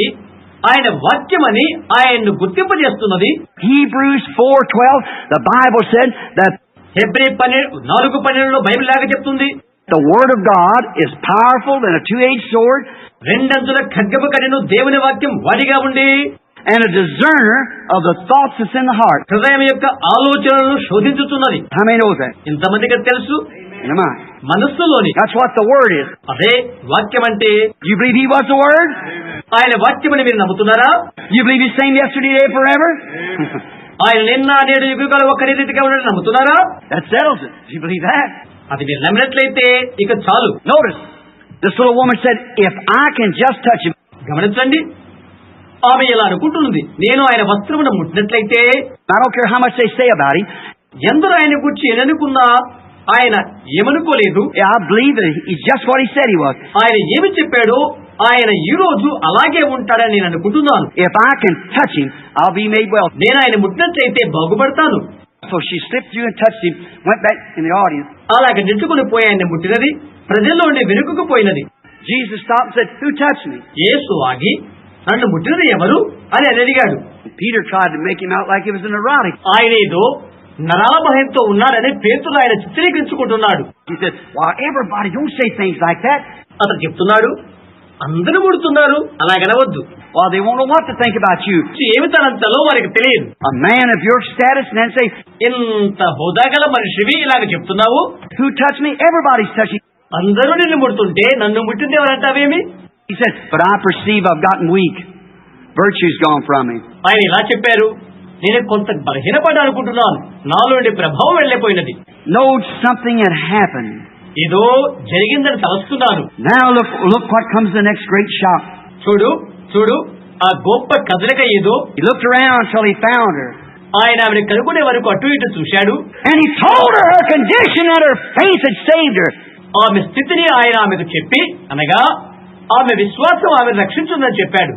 ఆయన వాక్యమని ఆయన్ను గుర్తింపు చేస్తున్నది. Hebrews 4:12, the Bible said that Hebrew 4:12 Bible లాగా చెప్తుంది, the word of God is powerful than a two-edged sword, రెండంచుల ఖడ్గము కడెను దేవుని వాక్యం వాడిగా ఉండి, and a discerner of the thoughts that's in the heart. హృదయం యొక్క ఆలోచనలను శోధించుతున్నది. How many knows that? ఇంతమందికి తెలుసు. In the mind. మనస్సులోని. That's what the word is. అదే వాక్యం అంటే. You believe he was the word? ఆయన వాక్యమని మీరు నమ్ముతున్నారా? You believe he's same yesterday, today, forever? ఆయన నిన్న నేడు యుగాలు ఒకే రీతిగా ఉన్నాడని నమ్ముతున్నారా? That settles it. Do you believe that? అది మీరు నమ్మినట్లయితే ఇక చాలు. Notice, this little woman said, if I can just touch him. గమనించండి, ఆమె ఇలా అనుకుంటుంది, నేను ఆయన వస్త్రమును ముట్టినట్లయితే. I don't care how much they say about him. ఎందరూ ఆయన గురించి ఏమనుకున్నా ఆయన ఏమనుకోలేదు. I believe that he's just what he said he was. ఆయన ఏమి చెప్పాడో ఆయన ఈ రోజు అలాగే ఉంటాడని నేను అనుకుంటున్నాను. If I can touch him, I'll be made well. నేను ఆయన ముట్టినట్లయితే బాగుపడతాను. So she slipped through and touched him, went back in the audience. అలాగే నెట్టుకుని పోయి ఆయన ముట్టినది, ప్రజల్లో ఉండి వెనుకకు పోయినది. Jesus stopped and said, who touched me? యేసు ఆగి, నన్ను ముట్టినది ఎవరు అని అడిగాడు. Peter tried to make him out like he was an neurotic. ఆయన ఏదో నరాభయంతో ఉన్నాడని పేతురు ఆయన చిత్రీకరించుకుంటున్నాడు. He said, well, everybody don't say things like that. అతను చెప్తున్నాడు, అందరూ ముడుతున్నారు, అలాగనవద్దు. Well, they won't know what to think about you. ఏమి తనంతలో వారికి తెలియదు. A man of your status, and then say, ఇంత హోదాగల మనిషివి ఇలాగ చెప్తున్నావు. who touched me? Everybody's touching. అందరూ నిన్ను ముడుతుంటే నన్ను ముట్టింది ఎవరంటావేమి? He said, but I perceive I've gotten weak. Virtue's gone from me. ఆయన ఇలా చెప్పారు, నేను కొంత బలహీనపడ్డా అనుకుంటున్నాను, నాలో నుండి ప్రభావం వెళ్ళిపోయినది. No, something had happened. ఏదో జరిగిందని తలుస్తున్నాను. Now look what comes the next great shock. చూడు చూడు, ఆ గొప్ప కదలిక ఏదో. He looked around till he found her. ఆయన ఆమెను కనుగొనే వరకు అటు ఇటు చూశాడు. And he told her her condition and her faith had saved her. ఆమె స్థితిని ఆయన ఆమెకు చెప్పి, అనగా ఆమె విశ్వాసం ఆమె రక్షించుందని చెప్పాడు.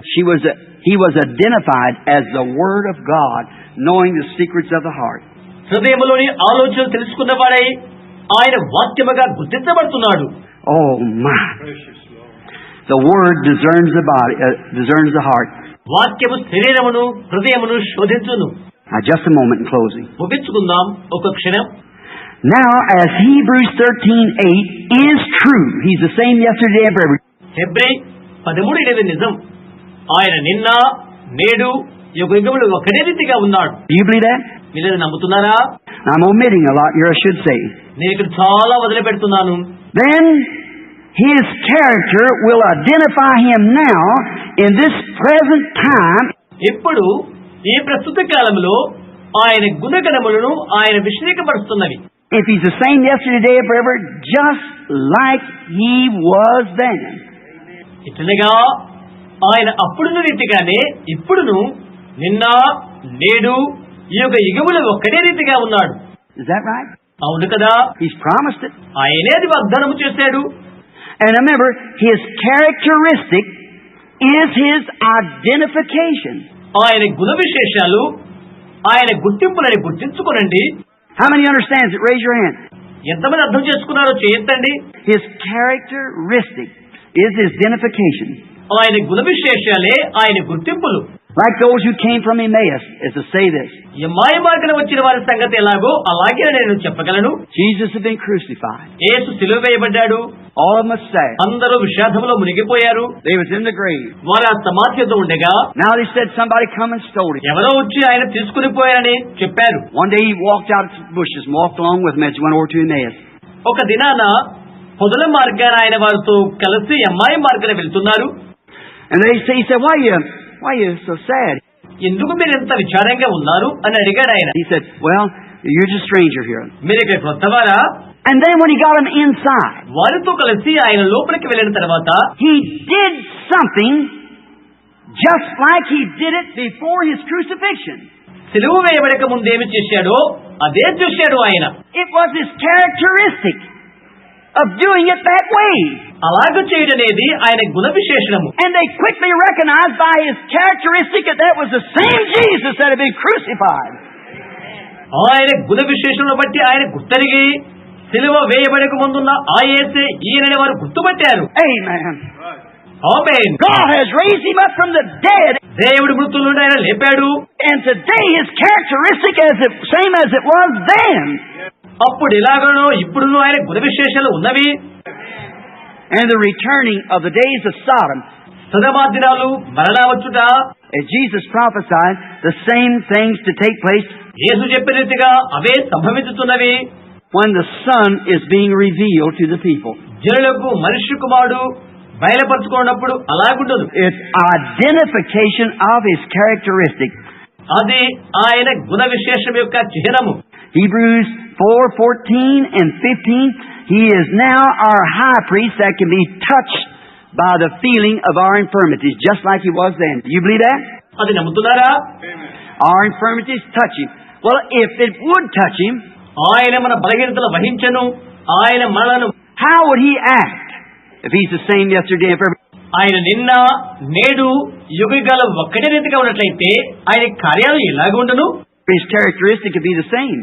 He was identified as the Word of God, knowing the secrets of the heart. హృదయంలోని ఆలోచనలు తెలుసుకున్నవాడై ఆయన వాక్యముగా గుర్తించబడుతున్నాడు. Oh my! The Word discerns the body, discerns the heart. వాక్యము శరీరమును హృదయమును శోధించును. Now, just a moment in closing. ముగించుకుందాం ఒక క్షణం. Now, as Hebrews 13:8 is true, He's the same yesterday and forever. Hebrew 13:8 నిజం. ఆయన నిన్న నేడు యుగయుగములు ఒకటే రీతిగా ఉన్నాడు. Do you believe that? మీరు నమ్ముతున్నారా? I'm omitting a lot here, I should say. నేను ఇక్కడ చాలా వదిలిపెడుతున్నాను. Then His character will identify Him now in this present time. ఇప్పుడు ఈ ప్రస్తుత కాలంలో ఆయన గుణగణములను ఆయన విశ్లేషింపబడుతున్నవి. If He's the same yesterday, today, and forever, just like He was then. ఇట్లగా ఆయన అప్పుడున్న రీతిగానే ఇప్పుడును నిన్న నేడు యుగ యుగములు ఒక్కటే రీతిగా ఉన్నాడు. Is that right? అవును కదా. He's promised it. ఆయనే అది వాగ్దానం చేశాడు. And remember, His characteristic is His identification. ఆయన గుణ విశేషాలు ఆయన గుర్తింపులని గుర్తించుకోనండి. How many understands it? Raise your hand. ఎంతమంది అర్థం చేసుకున్నారో చేయొద్దండి. His characteristic is his identification. ఆయన గుణ విశేషాలే ఆయన గుర్తింపులు. Like those who came from Emmaus, is to say this. ఎమ్మాయి మార్గన వచ్చిన వారి సంగతి ఎలాగో అలాగే నేను చెప్పగలను. Jesus had been crucified. యేసు సిలువ వేయబడ్డాడు. All of them was sad. అందరూ విషాదములో మునిగిపోయారు. They was in the grave. వారు ఆ సమాధి యొద్ద ఉండగా Now they said somebody come and stole him. ఎవరో వచ్చి ఆయన తీసుకుని పోయారని చెప్పారు. One day he walked out of the bushes and walked along with them as he went over to Emmaus. ఒక దినాన పొదల మార్గాన ఆయన వారితో కలిసి ఎమ్మాయి మార్గాన వెళ్తున్నారు. And he said, why you so sad? ఎందుకు మీరు ఎంత విచారంగా ఉన్నారు అని అడిగాడు ఆయన. He said, well, you're just a stranger here. మీరు ఇక్కడ కొత్తవారా? And then when he got him inside, వారితో కలిసి ఆయన లోపలికి వెళ్ళిన తర్వాత he did something just like he did it before his crucifixion. సిలువ వేయబడక ముందేమి చేశాడో అదే చేశాడు ఆయన. It was his characteristic of doing it that way. అలాగ చేయడం అనేది ఆయన గుణ విశేషణము. And they quickly recognized by his characteristic that was the same Jesus that had been crucified. ఆయన గుణ విశేషణను బట్టి ఆయన గుర్తెరిగి సిలువ వేయబడక ముందున్న ఆ యేసే ఈయనని వారు గుర్తుపట్టారు. Amen. Amen. God has raised him up from the dead. దేవుడు మృతుల నుండి ఆయన లేపాడు. And today his characteristic same as it was then. అప్పుడు ఎలాగనో ఇప్పుడును ఆయన గుణ విశేషాలు ఉన్నవి. And the returning of the days of Sodom. సొదొమ దినాలు మరలా వచ్చుట. As Jesus prophesied, the same things to take place. యేసు చెప్పిన రీతిగా అవే సంభవించుతున్నవి. When the Son is being revealed to the people. జనులకు మనుష్య కుమారుడు బయలుపరచుకున్నప్పుడు అలాగుండదు. It's identification of his characteristic. అది ఆయన గుణ విశేషం యొక్క చిహ్నము. Hebrews 4:14 and 15. He is now our high priest that can be touched by the feeling of our infirmities, just like he was then. Do you believe that? అది నమ్ముతున్నారా? Our infirmities touch him. Well, if it would touch him, ఆయన మన బలహీనతలు వహించెను. ఆయన మనలను how would he act if he's the same yesterday and forever? ఆయన నిన్న నేడు యుగయుగాలు ఒక్కటే రీతిగా ఉన్నట్లయితే ఆయన కార్యాలు ఎలాగ ఉండను? His characteristic would be the same.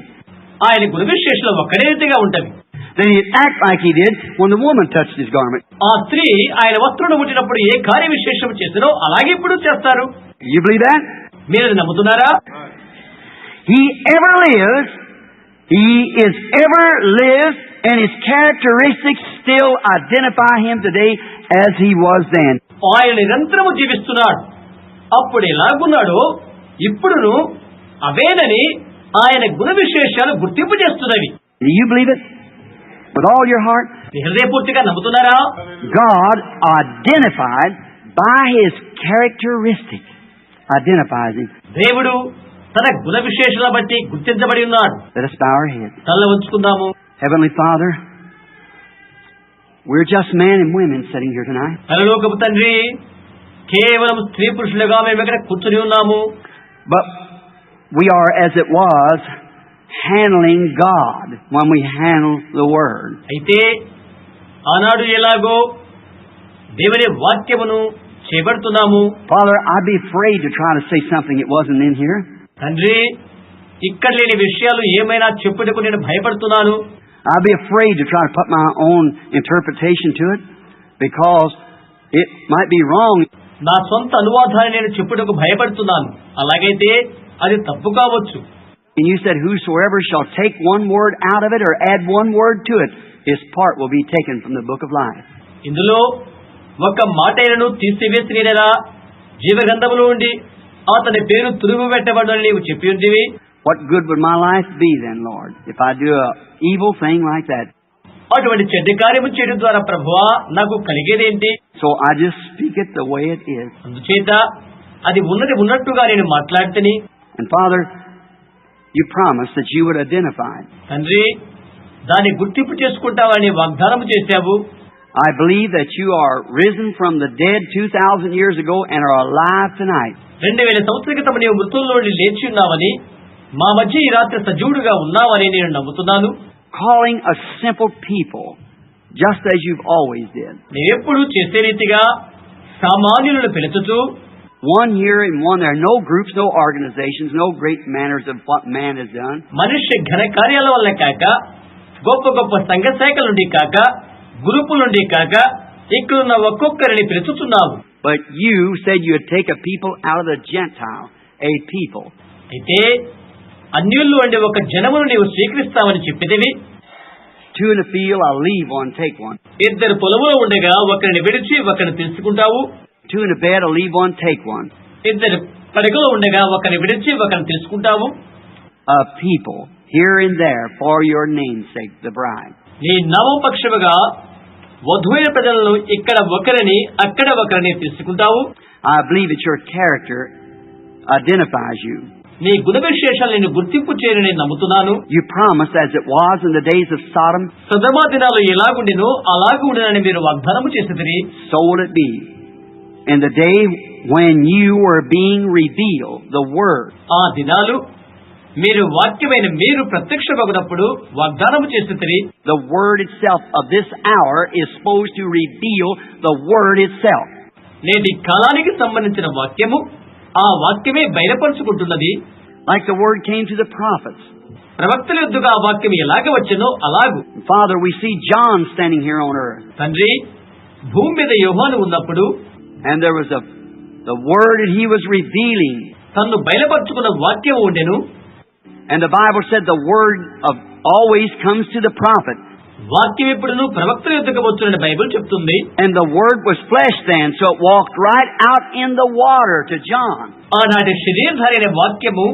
ఆయన గుణ విశేషాలు ఒక్కటే రీతిగా ఉంటవి. Then he'd act like he did when the woman touched his garment. ఆ స్త్రీ ఆయన వస్త్రుడు ముట్టినప్పుడు ఏ కార్య విశేషం చేసినో అలాగే ఇప్పుడు చేస్తారు. You believe that? మీరు నమ్ముతున్నారా? He ever lives. He is ever lives, and his characteristics still identify him today as he was then. ఆయన నిరంతరము జీవిస్తున్నాడు. అప్పుడు ఎలాగున్నాడో ఇప్పుడును అవేనని ఆయన గుణ విశేషాలు గుర్తింపు చేస్తున్నవి. Do you believe it? With all your heart? హృదయపూర్తిగా నమ్ముతున్నారా? God identified by his characteristic. Identifies him. దేవుడు తన గుణ విశేషాల బట్టి గుర్తించబడి ఉన్నాడు. Let us bow our heads. తల వంచుకుందాము. Heavenly Father, we're just men and women sitting here tonight. పరలోకపు తండ్రి, కేవలం స్త్రీ పురుషులుగా మేము ఇక్కడ కూర్చుని ఉన్నాము. But we are, as it was, handling God when we handle the Word. అయితే ఆనాడు ఎలాగో దేవుని వాక్యమును చేపడుతున్నాము. Father, I'd be afraid to try to say something that wasn't in here. తండ్రి, ఇక్కడ లేని విషయాలు ఏమైనా చెప్పుటకు నేను భయపడుతున్నాను. I'd be afraid to try to put my own interpretation to it because it might be wrong. నా సొంత అనువాదాన్ని నేను చెప్పుటకు భయపడుతున్నాను. అలాగైతే అది తప్పు కావచ్చు. And you said, whosoever shall take one word out of it or add one word to it, his part will be taken from the book of life. ఇందులో ఒక మాటైనను తీసివేసినరా జీవగ్రంథములో ఉండి అతని పేరు తురుము పెట్టబడని నీవు చెప్పి ఉంటివి. What good would my life be then, Lord, if I do a evil thing like that? అటువంటి చెడ్డ కార్యము చేయడం ద్వారా ప్రభువా నాకు కలిగేదేంటి? So I just speak it the way it is. అందుచేత అది ఉన్నది ఉన్నట్టుగా నేను మాట్లాడితేని. And Father, you promised that you would identify it. తండ్రి, దాన్ని గుర్తింపు చేసుకుంటావని వాగ్దానం చేశావు. I believe that you are risen from the dead 2,000 years ago and are alive tonight. 2000 సంవత్సరాల క్రితం నీవు మృతుల్లో నుండి లేచి ఉన్నావని, మా మధ్య ఈ రాత్రి సజీవుడిగా ఉన్నావని నేను నమ్ముతున్నాను. Calling a simple people, just as you've always did. నీవెప్పుడు చేసే రీతిగా సామాన్యులను పిలుచుతూ One here and one there. No groups, no organizations, no great manners of what man has done. మనిషి ఘన కార్యాల వల్ల కాక, గొప్ప గొప్ప సంఘ శాఖల నుండి కాక, గ్రూపుల నుండి కాక, ఇక్కడున్న ఒక్కొక్కరిని పిలుచుతున్నావు. But you said you would take a people out of the Gentile, a people. అయితే అన్యుల్లో ఉండే ఒక జనమును నీవు స్వీకరిస్తావని చెప్పితివి. Two in the field, I'll leave one, take one. ఇద్దరు పొలములో ఉండగా ఒకరిని విడిచి ఒకరిని తీసుకుంటావు. Two in the bed, I'll leave one, take one. ఇద్దరు పడకలో ఉండగా ఒకరిని విడిచి ఒకరిని తీసుకుంటావు. A people, here and there, for your name's sake, the bride. నీ నామపక్షముగా వధువైన ప్రజలను ఇక్కడ ఒకరిని అక్కడ ఒకరిని తీసుకుంటావు. I believe that your character identifies you. నీ గుణ విశేషాలు నేను గుర్తింపు చేయని నమ్ముతున్నాను. You promised, as it was in the days of Sodom, సొదొమ దినాలు ఎలాగుండెనో అలాగే ఉండనని మీరు వాగ్దానము చేసితిరి. so will it be. In the day when you were being revealed, the Word, ఆ దినాలు మీరు వాక్యమైన మీరు ప్రత్యక్షమగునప్పుడు వాగ్దానము చేసితిరి. the Word itself of this hour is supposed to reveal the Word itself. నేటి కాలానికి సంబంధించిన వాక్యము ఆ వాక్యమే బయలుపరుచుకుంటున్నది. Like the Word came to the prophets. ప్రవక్తల యొద్దకు ఆ వాక్యం ఎలాగ వచ్చెనో అలాగు. Father, we see John standing here on earth. తండ్రి, భూమి మీద యోహాను ఉన్నప్పుడు And there was the Word that he was revealing. తన్ను బయలుపరుచుకున్న వాక్యం ఉండెను. And the Bible said the Word of always comes to the prophet. వాక్యం ఎప్పుడును ప్రవక్తల యొద్దకు వచ్చునని బైబిల్ చెప్తుంది. And the Word was flesh then, so it walked right out in the water to John. ఆనాటి శరీరధారైన వాక్యము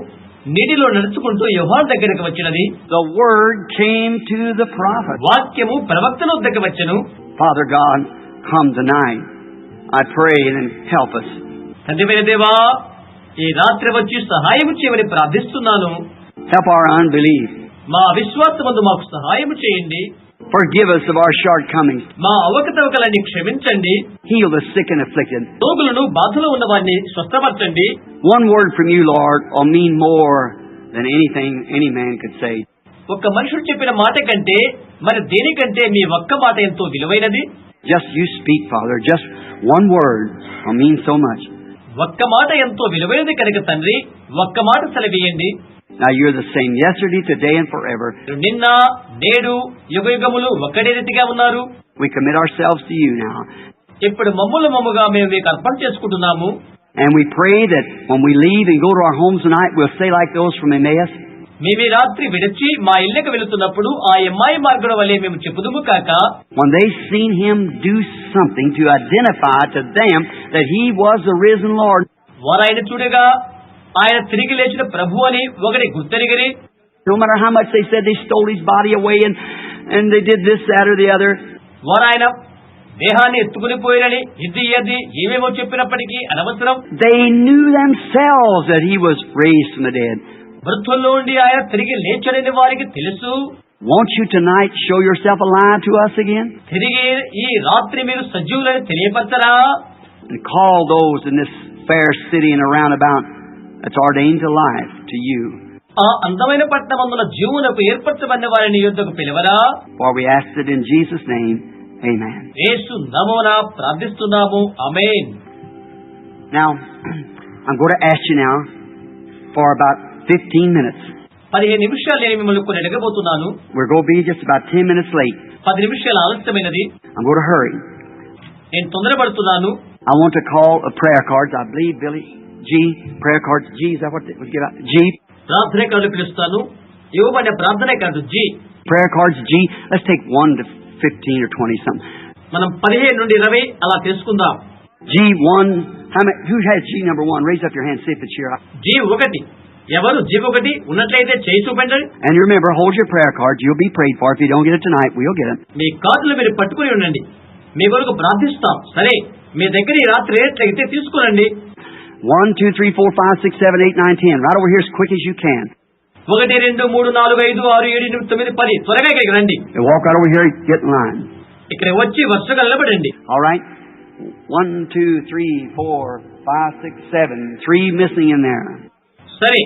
నీటిలో నడుచుకుంటూ యోహాను దగ్గరకు వచ్చినది. The Word came to the prophet. వాక్యము ప్రవక్తల వద్దకు వచ్చెను. Father God, come tonight. I pray and help us. తండ్రి దేవా, ఈ రాత్రి వచ్చి సహాయం చేయమని ప్రార్థిస్తున్నాను. Help our unbelief. మా అవిశ్వాసమందు మాకు సహాయం చేయండి. Forgive us of our shortcomings. మా అవకతవకలన్నీ క్షమించండి. Heal the sick and afflicted. రోగులను బాధలో ఉన్న వారిని స్వస్థపరచండి. One word from you, Lord, will mean more than anything any man could say. ఒక్క మనుషుడు చెప్పిన మాట కంటే మరి దేనికంటే మీ ఒక్క మాట ఎంతో విలువైనది. Just you speak, Father. Just one word will mean so much. ఒక్క మాట ఎంతో విలువైనది కనుక తండ్రి ఒక్క మాట సెలవీయండి. Now you're the same yesterday, today, and forever. నిన్న నేడు యుగయుగములు ఒక్కడే రీతిగా ఉన్నారు. We commit ourselves to you now. ఇప్పుడు మమ్ముగా మేము మీకు అర్పణ చేసుకుంటున్నాము. And we pray that when we leave and go to our homes tonight, we'll say like those from Emmaus. మేము రాత్రి విడిచి మా ఇళ్ళకి వెళుతున్నప్పుడు ఆ ఎమ్మాయి మార్గం వల్లే మేము చెప్పుదుము కాక, When they seen him do something to identify to them that he was the risen Lord. వారు ఆయన చూడగా ఆయన తిరిగి లేచిన ప్రభు అని ఒకటి గుర్తెరిగిరి. No matter how much they said they stole his body away and they did this, that, or the other. వారు ఆయన దేహాన్ని ఎత్తుకుని పోయినని ఇది ఏమేమో చెప్పినప్పటికీ అనవసరం. They knew themselves that he was raised from the dead. మృతుల్లో ఉండి ఆయన తిరిగి లేచడని వారికి తెలుసు. Won't you tonight show yourself alive to us again? తిరిగి ఈ రాత్రి మీరు సజీవులని తెలియపరచరా? And call those in this fair city and around about that's ordained to life to you. ఆ అందమైన పట్టణమందున జీవునకు ఏర్పరచబడిన వారిని యుద్ధకు పిలవరా? For we ask it in Jesus' name. Amen. యేసు నామమున ప్రార్థిస్తున్నాము. ఆమేన్. Now, I'm going to ask you now for about 15 minutes. 15 నిమిషాలు నేను మిమ్మల్ని కొన్ని అడగబోతున్నాను. We're going to be just about 10 minutes late. 10 నిమిషాలు ఆలస్యమైనది. I'm going to hurry. నేను తొందరపడుతున్నాను. I want to call a prayer cards. I believe Billy G. Prayer cards G. Is that what it was give out? G. ప్రార్థన కార్డు పిలుస్తాను. ఇవ్వబడిన ప్రార్థన card G. Prayer cards G. Let's take 1 to 15 or 20 something. మనం 15 నుండి 20 అలా తీసుకుందాం. G1. Who has G number 1? Raise up your hand. See if it's here. G1. ఎవరు G1 ఉన్నట్లయితే చేయి చూపండి. And remember, hold your prayer cards. You'll be prayed for. If you don't get it tonight, we'll get it. మీ కార్డులు మీరు పట్టుకుని ఉండండి. మీ కొరకు ప్రార్థిస్తాం. సరే, మీ దగ్గర ఈ రాత్రి ఎట్లయితే తీసుకురండి. 1, 2, 3, 4, 5, 6, 7, 8, 9, 10. Right over here as quick as you can. 1, 2, 3, 4, 5, 6, 7, 8, 9, 10. త్వరగా ఇక్కడికి రండి. You walk right over here, get in line. ఇక్కడ వచ్చి వరుసగా నిలబడండి. All right? 1, 2, 3, 4, 5, 6, 7. 3 missing in there. సరే,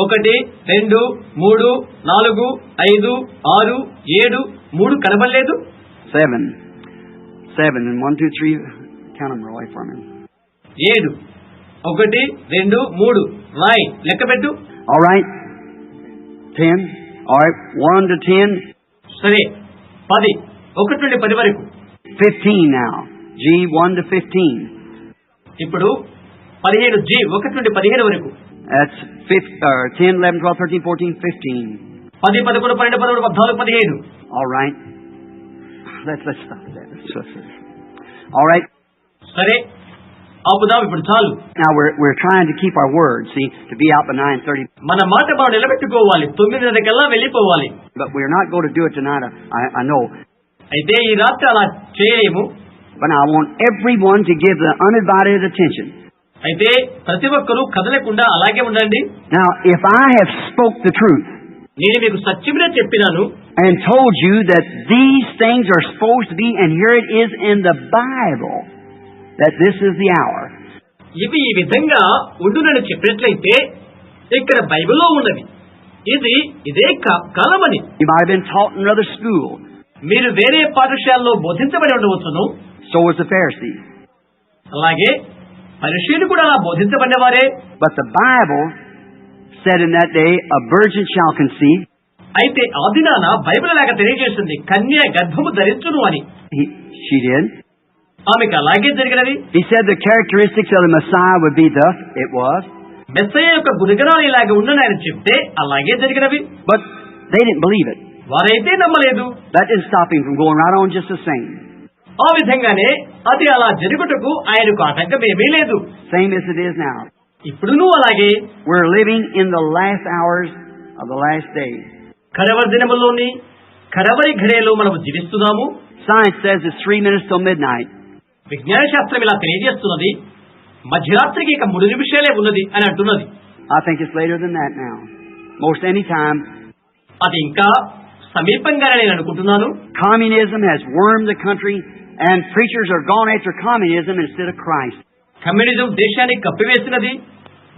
1, 2, 3, 4, 5, 6, 7. 3 కనబడలేదు. 7. And 1, 2, 3. Count them, Roy, for me. 7. 1, 2, 3 Roy లెక్కపెట్టు. All right. 10. All right. 1 to 10. సరే 10, 1 నుండి 10 వరకు. 15 now. G 1 to 15. ఇప్పుడు 15 G 1 నుండి 15 వరకు. That's 10, 11, 12, 13, 14, 15. 10, 11, 12, 13, 14, 15. All right. Let's stop there. All right. సరే ఆపుదాం ఇప్పుడు చాలు. Now we're trying to keep our word, see, to be out by 9:30. మన మాట మనం నిలబెట్టుకోవాలి, 9:30 వెళ్ళిపోవాలి. But we're not going to do it tonight. I know. అయితే ఈ రాత్రి అలా చేయలేము. But I want everyone to give the undivided attention. అయితే ప్రతి ఒక్కరూ కదలకుండా అలాగే ఉండండి. Now, if I have spoke the truth, నేను మీకు సత్యమే చెప్పినాను, and told you that these things are supposed to be, and here it is in the Bible, that this is the hour. ఇవి ఈ విధంగా ఉండునని చెప్పినట్లయితే ఇక్కడ బైబిల్లో ఉన్నది, ఇదే కాలమని. You might have been taught in another school. మీరు వేరే పాఠశాలలో బోధించబడి ఉండవచ్చును. So was the Pharisees. అలాగే పరిశీలు కూడా అలా బోధించబడినవారే. But the Bible said in that day, a virgin shall conceive. అయితే ఆ దినాన బైబిల్ లాగా తెలియజేస్తుంది, కన్య గర్భము ధరించును అని. She did. ఆమెకు అలాగే జరిగినది. He said the characteristics of the Messiah would be thus. It was. Messiah యొక్క గుణగణాలు ఇలాగే ఉండని ఆయన చెప్తే అలాగే జరిగినవి. But they didn't believe it. వారైతే నమ్మలేదు. That didn't stop him from going right on just the same. ఆ విధంగానే అది అలా జరుగుటకు ఆయనకు ఆటంకం ఏమీ లేదు. Same as it is now. ఇప్పుడును అలాగే. We're living in the last hours of the last days. కడవరి దినములోని కడవరి ఘడియలో మనము జీవిస్తున్నాము. Science says it's 3 minutes till midnight. విజ్ఞాన శాస్త్రం ఇలా తెలియజేస్తున్నది, మధ్యరాత్రికి ఇక 3 నిమిషాలే ఉన్నది అని అంటున్నది. I think it's later than that now. Most any time. అది ఇంకా సమీపంగానే నేను అనుకుంటున్నాను. Communism has wormed the country, and preachers are gone after communism instead of Christ. Communism దేశాన్ని కప్పివేసినది,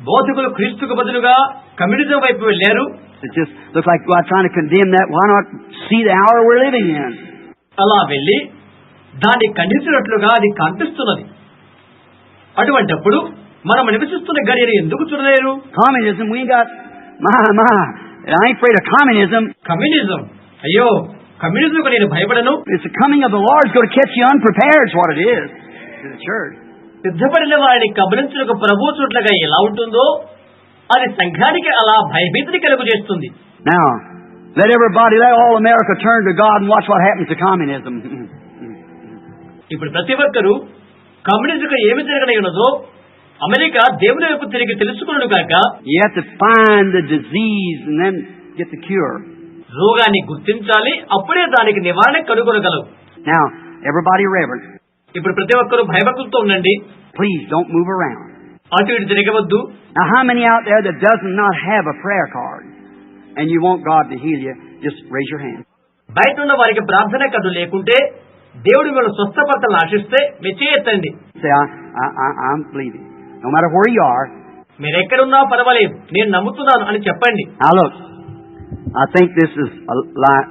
బోధకులు క్రీస్తుకు బదులుగా కమ్యూనిజం వైపు వెళ్లారు. It just looks like God trying to condemn that. Why not see the hour we're living in? అలా వెళ్లి దాన్ని ఖండించినట్లుగా అది కనిపిస్తున్నది. అటువంటప్పుడు మనం నివసిస్తున్న గడియను ఎందుకు చూడలేరు? Communism, we got my. I ain't afraid of communism. Communism, అయ్యో కమ్యూనిజంకు నేను భయపడను. It's the coming of the Lord is going to catch you unprepared. Is what it is to the church. సిద్ధపడిన వారిని కబలించుటకు ప్రభువు చూట్లుగా ఎలా ఉంటుందో అది సంఘానికి అలా భయభీతిని కలుగజేస్తుంది. Now, let all America turn to God and watch what happens to communism. ఇప్పుడు ప్రతి ఒక్కరూ కమ్యూనిజంకు ఏమి జరగనున్నదో అమెరికా దేవుని వైపు తిరిగి తెలుసుకున్నాడు కాక. You have to find the disease and then get the cure. రోగాన్ని గుర్తించాలి, అప్పుడే దానికి నివారణ కనుగొనగలవు. Now, everybody reverent. ఇప్పుడు ప్రతి ఒక్కరూ భయభక్తులతో ఉండండి. Please don't move around. అటు ఇటు తిరగవద్దు. Now, how many out there that does not have a prayer card and you want God to heal you? Just raise your hand. బయట ఉన్న వారికి ప్రార్థన కార్డు లేకుంటే దేవుడు మిమ్మల్ని స్వస్థపరచాలని ఆశిస్తే మీ చేయి ఎత్తండి. Say, I'm believing. No matter where you are. మీరు ఎక్కడున్నా పర్వాలేదు, నేను నమ్ముతున్నాను అని చెప్పండి. Now look, I think this is a lie.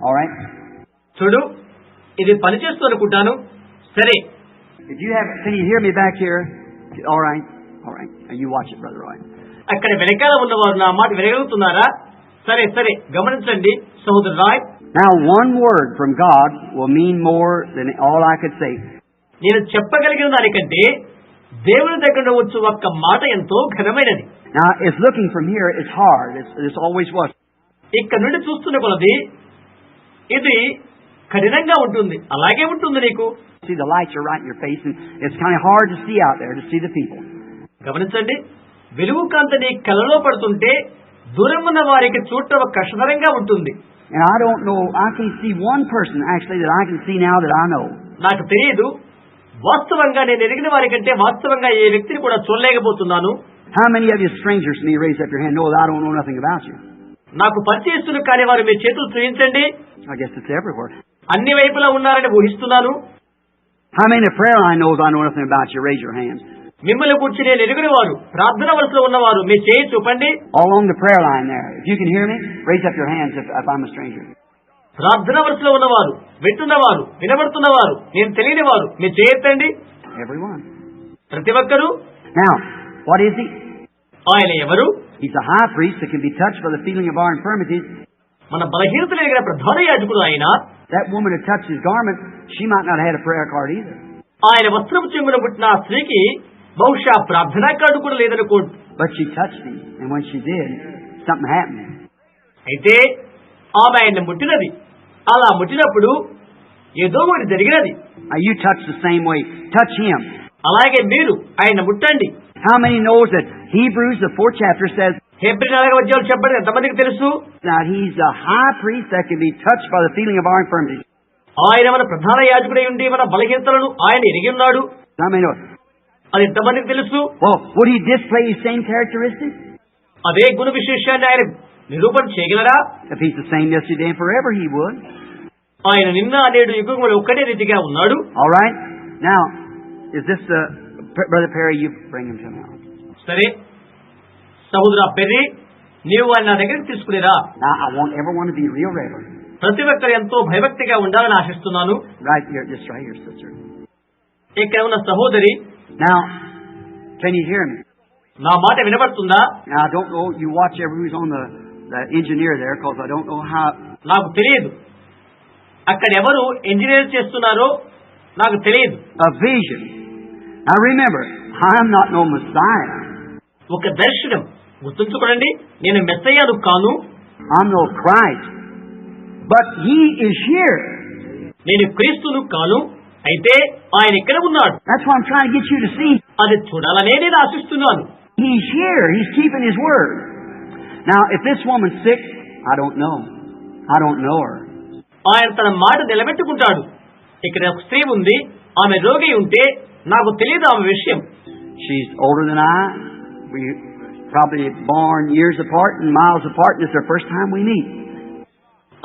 All right? చూడు, ఇది పనిచేస్తూ అనుకుంటాను. సరే. If you have, can you hear me back here? All right. All right. Now you watch it, Brother Roy. అక్కడ వెనకాల ఉన్నవారు నా మాట వినగలుగుతున్నారా? సరే సరే గమనించండి సహోదరు Roy. Now one word from God will mean more than all I could say. నేను చెప్పగలిగిన దానికంటే దేవుని దగ్గర వచ్చు ఒక్క మాట ఎంతో ఘనమైనది. Now it's looking from here, it's hard. It's always was. ఇక్కడ నుండి చూస్తున్న కొలది ఇది కఠినంగా ఉంటుంది, అలాగే ఉంటుంది నీకు. See, the lights are right in your face, and it's kind of hard to see out there, to see the people. గమనించండి, వెలుగు కాంతి నీ కళ్ళలో పడుతుంటే దూరం ఉన్న వారికి చూడటం కష్టతరంగా ఉంటుంది. And I don't know, I can see one person actually that I can see now that I know. నాకు తెలియదు, వాస్తవంగా నేను ఎరిగిన వారి కంటే వాస్తవంగా ఏ వ్యక్తిని కూడా చూడలేకపోతున్నాను. How many of you strangers to me raise up your hand? No, I don't know nothing about you. నాకు పరిచయస్తులు కాని వారు మీ చేతులు చూపించండి. I guess it's everywhere. అన్ని వైపులా ఉన్నారని ఊహిస్తున్నాను. How many in the prayer line knows I know nothing about you? Raise your hands. మిమ్మల్ని కూర్చి నేను ఎరుగుని వారు, ప్రార్థన వలసలో ఉన్నవారు మీ చేయి చూపండి. All along the prayer line there. If you can hear me, raise up your hands if I'm a stranger. ప్రార్థన వలసలో ఉన్నవారు, వింటున్నవారు, వినబడుతున్నవారు, నేను తెలియని వారు మీ చేయి ఎత్తండి. Everyone. ప్రతి ఒక్కరూ. Now, what is he? ఆయన ఎవరు? He's a high priest that can be touched by the feeling of our infirmities. మన బలహీనతలు ఎగిన ప్రధాన యాజకుడు ఆయన. That woman who touched his garment, she might not have had a prayer card either. ఆయన వస్త్రపు చెంగున పుట్టిన ఆ స్త్రీకి బహుశా ప్రార్థనా కార్డు కూడా లేదనుకోండి. But she touched him, and when she did, something happened. అయితే ఆమె ఆయన ముట్టినది. అలా ముట్టినప్పుడు ఏదో ఒకటి జరిగినది. You touch the same way. Touch him. అలాగే మీరు ఆయన ముట్టండి. How many knows that Hebrews, the 4th chapter, says Hebrew 4వ అధ్యాయం చెప్పండి, ఎంతమందికి తెలుసు? that he's a high priest that can be touched by the feeling of our infirmities. ఆయన మన ప్రధాన యాజకుడై ఉండి మన బలహీనతలను ఆయన ఎరిగి ఉన్నాడు. How many know? అది ఎంతమందికి తెలుసు? Well, would he display his same characteristics? అదే గుణ విశేషాన్ని ఆయన నిరూపణ చేయగలరా? If he's the same yesterday and forever, he would. ఆయన నిన్న నేడు యుగములు ఒక్కటే రీతిగా ఉన్నాడు. All right. Now, is this Brother Perry? You bring him to now. సరే సహోదరా పెర్రీ, నీవు ఆయన నా దగ్గరికి తీసుకునేరా? Now, I want everyone to be real reverent. ప్రతి ఒక్కరు ఎంతో భయభక్తిగా ఉండాలని ఆశిస్తున్నాను. Right here, just right here, sister. ఇక్కడ ఉన్న సహోదరి, Now, can you hear me? నా మాట వినబడుతుందా? Now, I don't know. You watch who's on the engineer there, because I don't know how. నాకు తెలియదు అక్కడ ఎవరు ఇంజనీర్ చేస్తున్నారో నాకు తెలియదు. A vision. Now remember, I'm not no Messiah. ఒక దర్శనం. గుర్తుంచుకోండి, నేను మెస్సయ్యను కాను. I'm no Christ. But he is here. నేను క్రీస్తును కాను, అయితే ఆయన ఇక్కడ ఉన్నాడు. That's what I'm trying to get you to see. అది చూడాలనే నేను ఆశిస్తున్నాను. He's here. He's keeping his word. Now, if this woman's sick, I don't know. I don't know her. ఆయన తన మాట నిలబెట్టుకుంటాడు. ఇక్కడ ఒక స్త్రీ ఉంది, ఆమె రోగి ఉంటే నాకు తెలియదు ఆమె విషయం. She's older than I. We probably born years apart and miles apart, and it's the first time we meet.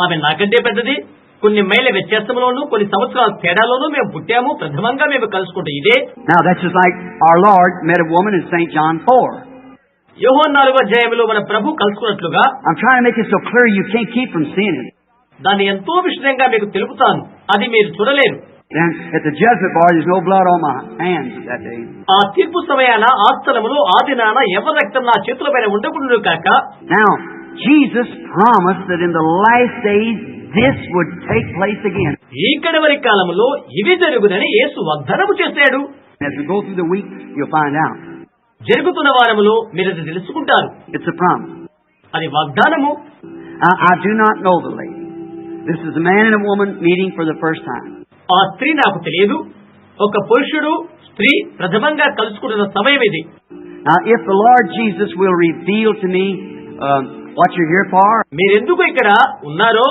ఆమె నాకంటే పెద్దది. కొన్ని మైళ్ళ వ్యత్యాసంలోనూ కొన్ని సంవత్సరాల తేడాలోనూ మేము పుట్టాము. ప్రథమంగా మేము కలుసుకుంటాం ఇదే. Now that's just like our Lord met a woman in St. John 4. యోహాను 4వ అధ్యాయంలో మన ప్రభు కలుసుకున్నట్లుగా. I'm trying to make it so clear you can't keep from seeing it. దాన్ని ఎంతో విషయంగా మీకు తెలుపుతాను, అది మీరు చూడలేరు. Then at the judgment bar, there's no blood on my hands that day. ఆ తీర్పు సమయాన ఆ స్థలములో ఆ దినాన ఎవరి రక్తం నా చేతుల పైన ఉండకుండా కాక. Now Jesus promised that in the last days this would take place again. ఈ కడవరి కాలంలో ఇవి జరుగునని యేసు వాగ్దానము చేశాడు. As we go through the week, you'll find out. జరుగుతున్న వారములో మీరు అది తెలుసుకుంటారు. It's a promise. అది వాగ్దానము. I do not know the lady. This is a man and a woman meeting for the first time. ఆ స్త్రీ నాకు తెలియదు. ఒక పురుషుడు స్త్రీ ప్రథమంగా కలుసుకుంటున్న సమయం ఇది. Now, if the Lord Jesus will reveal to me what you're here for, మీరెందుకు ఇక్కడ ఉన్నారో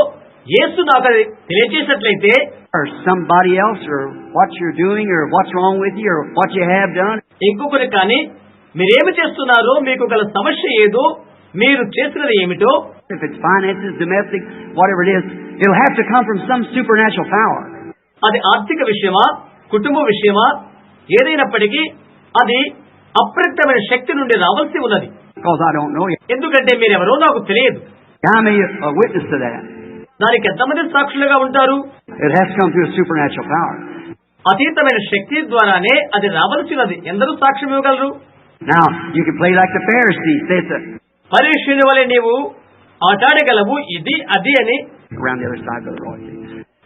యేసు నాకు అది తెలియజేసినట్లయితే, or somebody else, or what you're doing, or what's wrong with you, or what you have done, ఇంకొకరు కానీ మీరేమి చేస్తున్నారో, మీకు గల సమస్య ఏదో, మీరు చేసినది ఏమిటో, if it's finances, domestic, whatever it is, it'll have to come from some supernatural power. అది ఆర్థిక విషయమా, కుటుంబ విషయమా, ఏదైనప్పటికీ అది అప్రకటమైన శక్తి నుండి రావాల్సి ఉన్నది. Because I don't know you. ఎందుకంటే మీరెవరో నాకు తెలియదు. How many a witness to that? దానికి ఎంతమంది సాక్షులుగా ఉంటారు? It has to come through a supernatural power. అతీతమైన శక్తి ద్వారానే అది రావలసినది. ఎందరూ సాక్ష్యం ఇవ్వగలరు? Now, you can play like the Pharisees. Say it's పరీక్షని వలె నీవు ఆటాడగలవు, ఇది అది అని. around the other side of the road.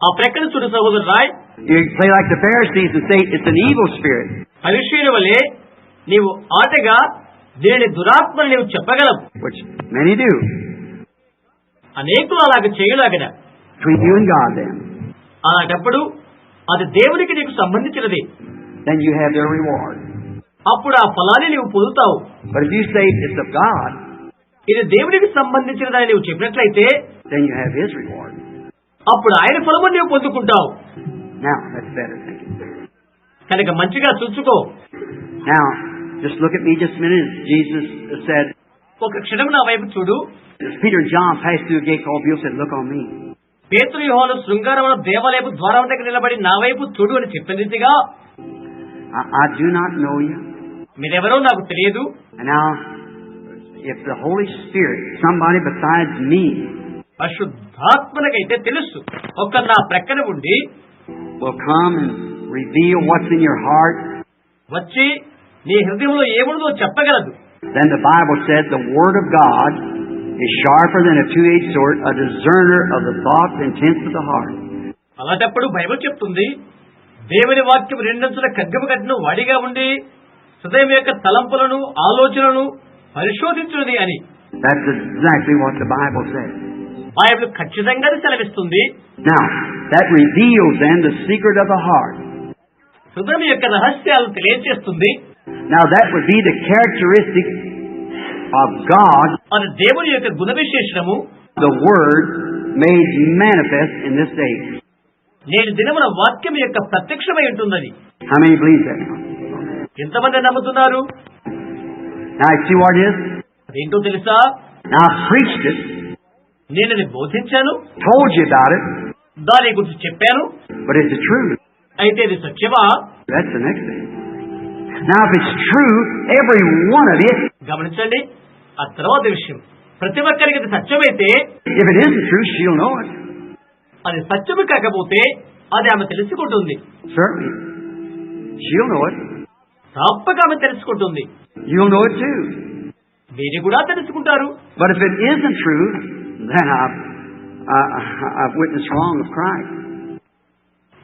ఆ ప్రక్కన చూడు సహోదరు Roy. You can play like the Pharisees and say it's an evil spirit. పరీక్షని వలె నీవు ఆటగా దీని దురాత్మని నీవు చెప్పగలవు. Which many do. అనేకులు అలాగ చేయలాగన. Between you and God then. అలాంటప్పుడు అది దేవునికి నీకు సంబంధించినది. Then you have their reward. అప్పుడు ఆ ఫలాన్ని నీవు పొందుతావు. But if you say it's of God, ఇది దేవునికి సంబంధించినదని నీవు చెప్పినట్లయితే, then you have His reward. అప్పుడు ఆయన ఫలము నీవు పొందుకుంటావు. Now, that's better thinking. కనుక మంచిగా చూసుకో. Now, just look at me just a minute. Jesus said, ఒక క్షణం నా వైపు చూడు. as Peter and John passed through a gate called Beautiful, said, look on me. పేతురు యోహాను శృంగారమున దేవాలయపు ద్వారం దగ్గర నిలబడి నా వైపు చూడు అని చెప్పిన రీతిగా, I do not know you. మీరెవరో నాకు తెలియదు. And now, if the Holy Spirit, somebody besides me, పరిశుద్ధాత్మనకైతే తెలుసు, ఒక్క నా ప్రక్కన ఉండి will come and reveal what's in your heart, వచ్చి నీ హృదయంలో ఏముందో చెప్పగలదు. Then the Bible said the Word of God is sharper than a two-edged sword, a discerner of the thoughts and intents of the heart. అలాంటప్పుడు బైబిల్ చెప్తుంది, దేవుని వాక్యం రెండంచుల ఖడ్గము కట్టిన వాడిగా ఉండి హృదయం యొక్క తలంపులను ఆలోచనలను పరిశోధించున్నది అని. That's exactly what the Bible says. Bible ఖచ్చితంగా సెలవిస్తుంది. Now, that reveals then the secret of the heart. హృదయం యొక్క రహస్యాలను తెలియజేస్తుంది. Now, that would be the characteristic of God, అది దేవుని యొక్క గుణ విశేషణము, the Word made manifest in this day. నేటి దినమున వాక్యం యొక్క ప్రత్యక్షమై ఉంటున్నది. How many believe that? ఎంతమంది నమ్ముతున్నారు? Now, you see what it is? అదేంటో తెలుసా? Now, I preached it, నేను అది బోధించాను, told you about it, దాని గురించి చెప్పాను. but is it true? అయితే ఇది సత్యమా? That's the next thing. Now, if it's true, every one of it, గమనించండి, ఆ తర్వాత విషయం, ప్రతి ఒక్కరికి అది సత్యమైతే, if it isn't true, she'll know it. అది సత్యము కాకపోతే అది ఆమె తెలుసుకుంటుంది. Certainly. She'll know it. తప్పక ఆమె తెలుసుకుంటుంది. You'll know it too. మీరు కూడా తెలుసుకుంటారు. But if it isn't true, then I've witnessed wrong of Christ.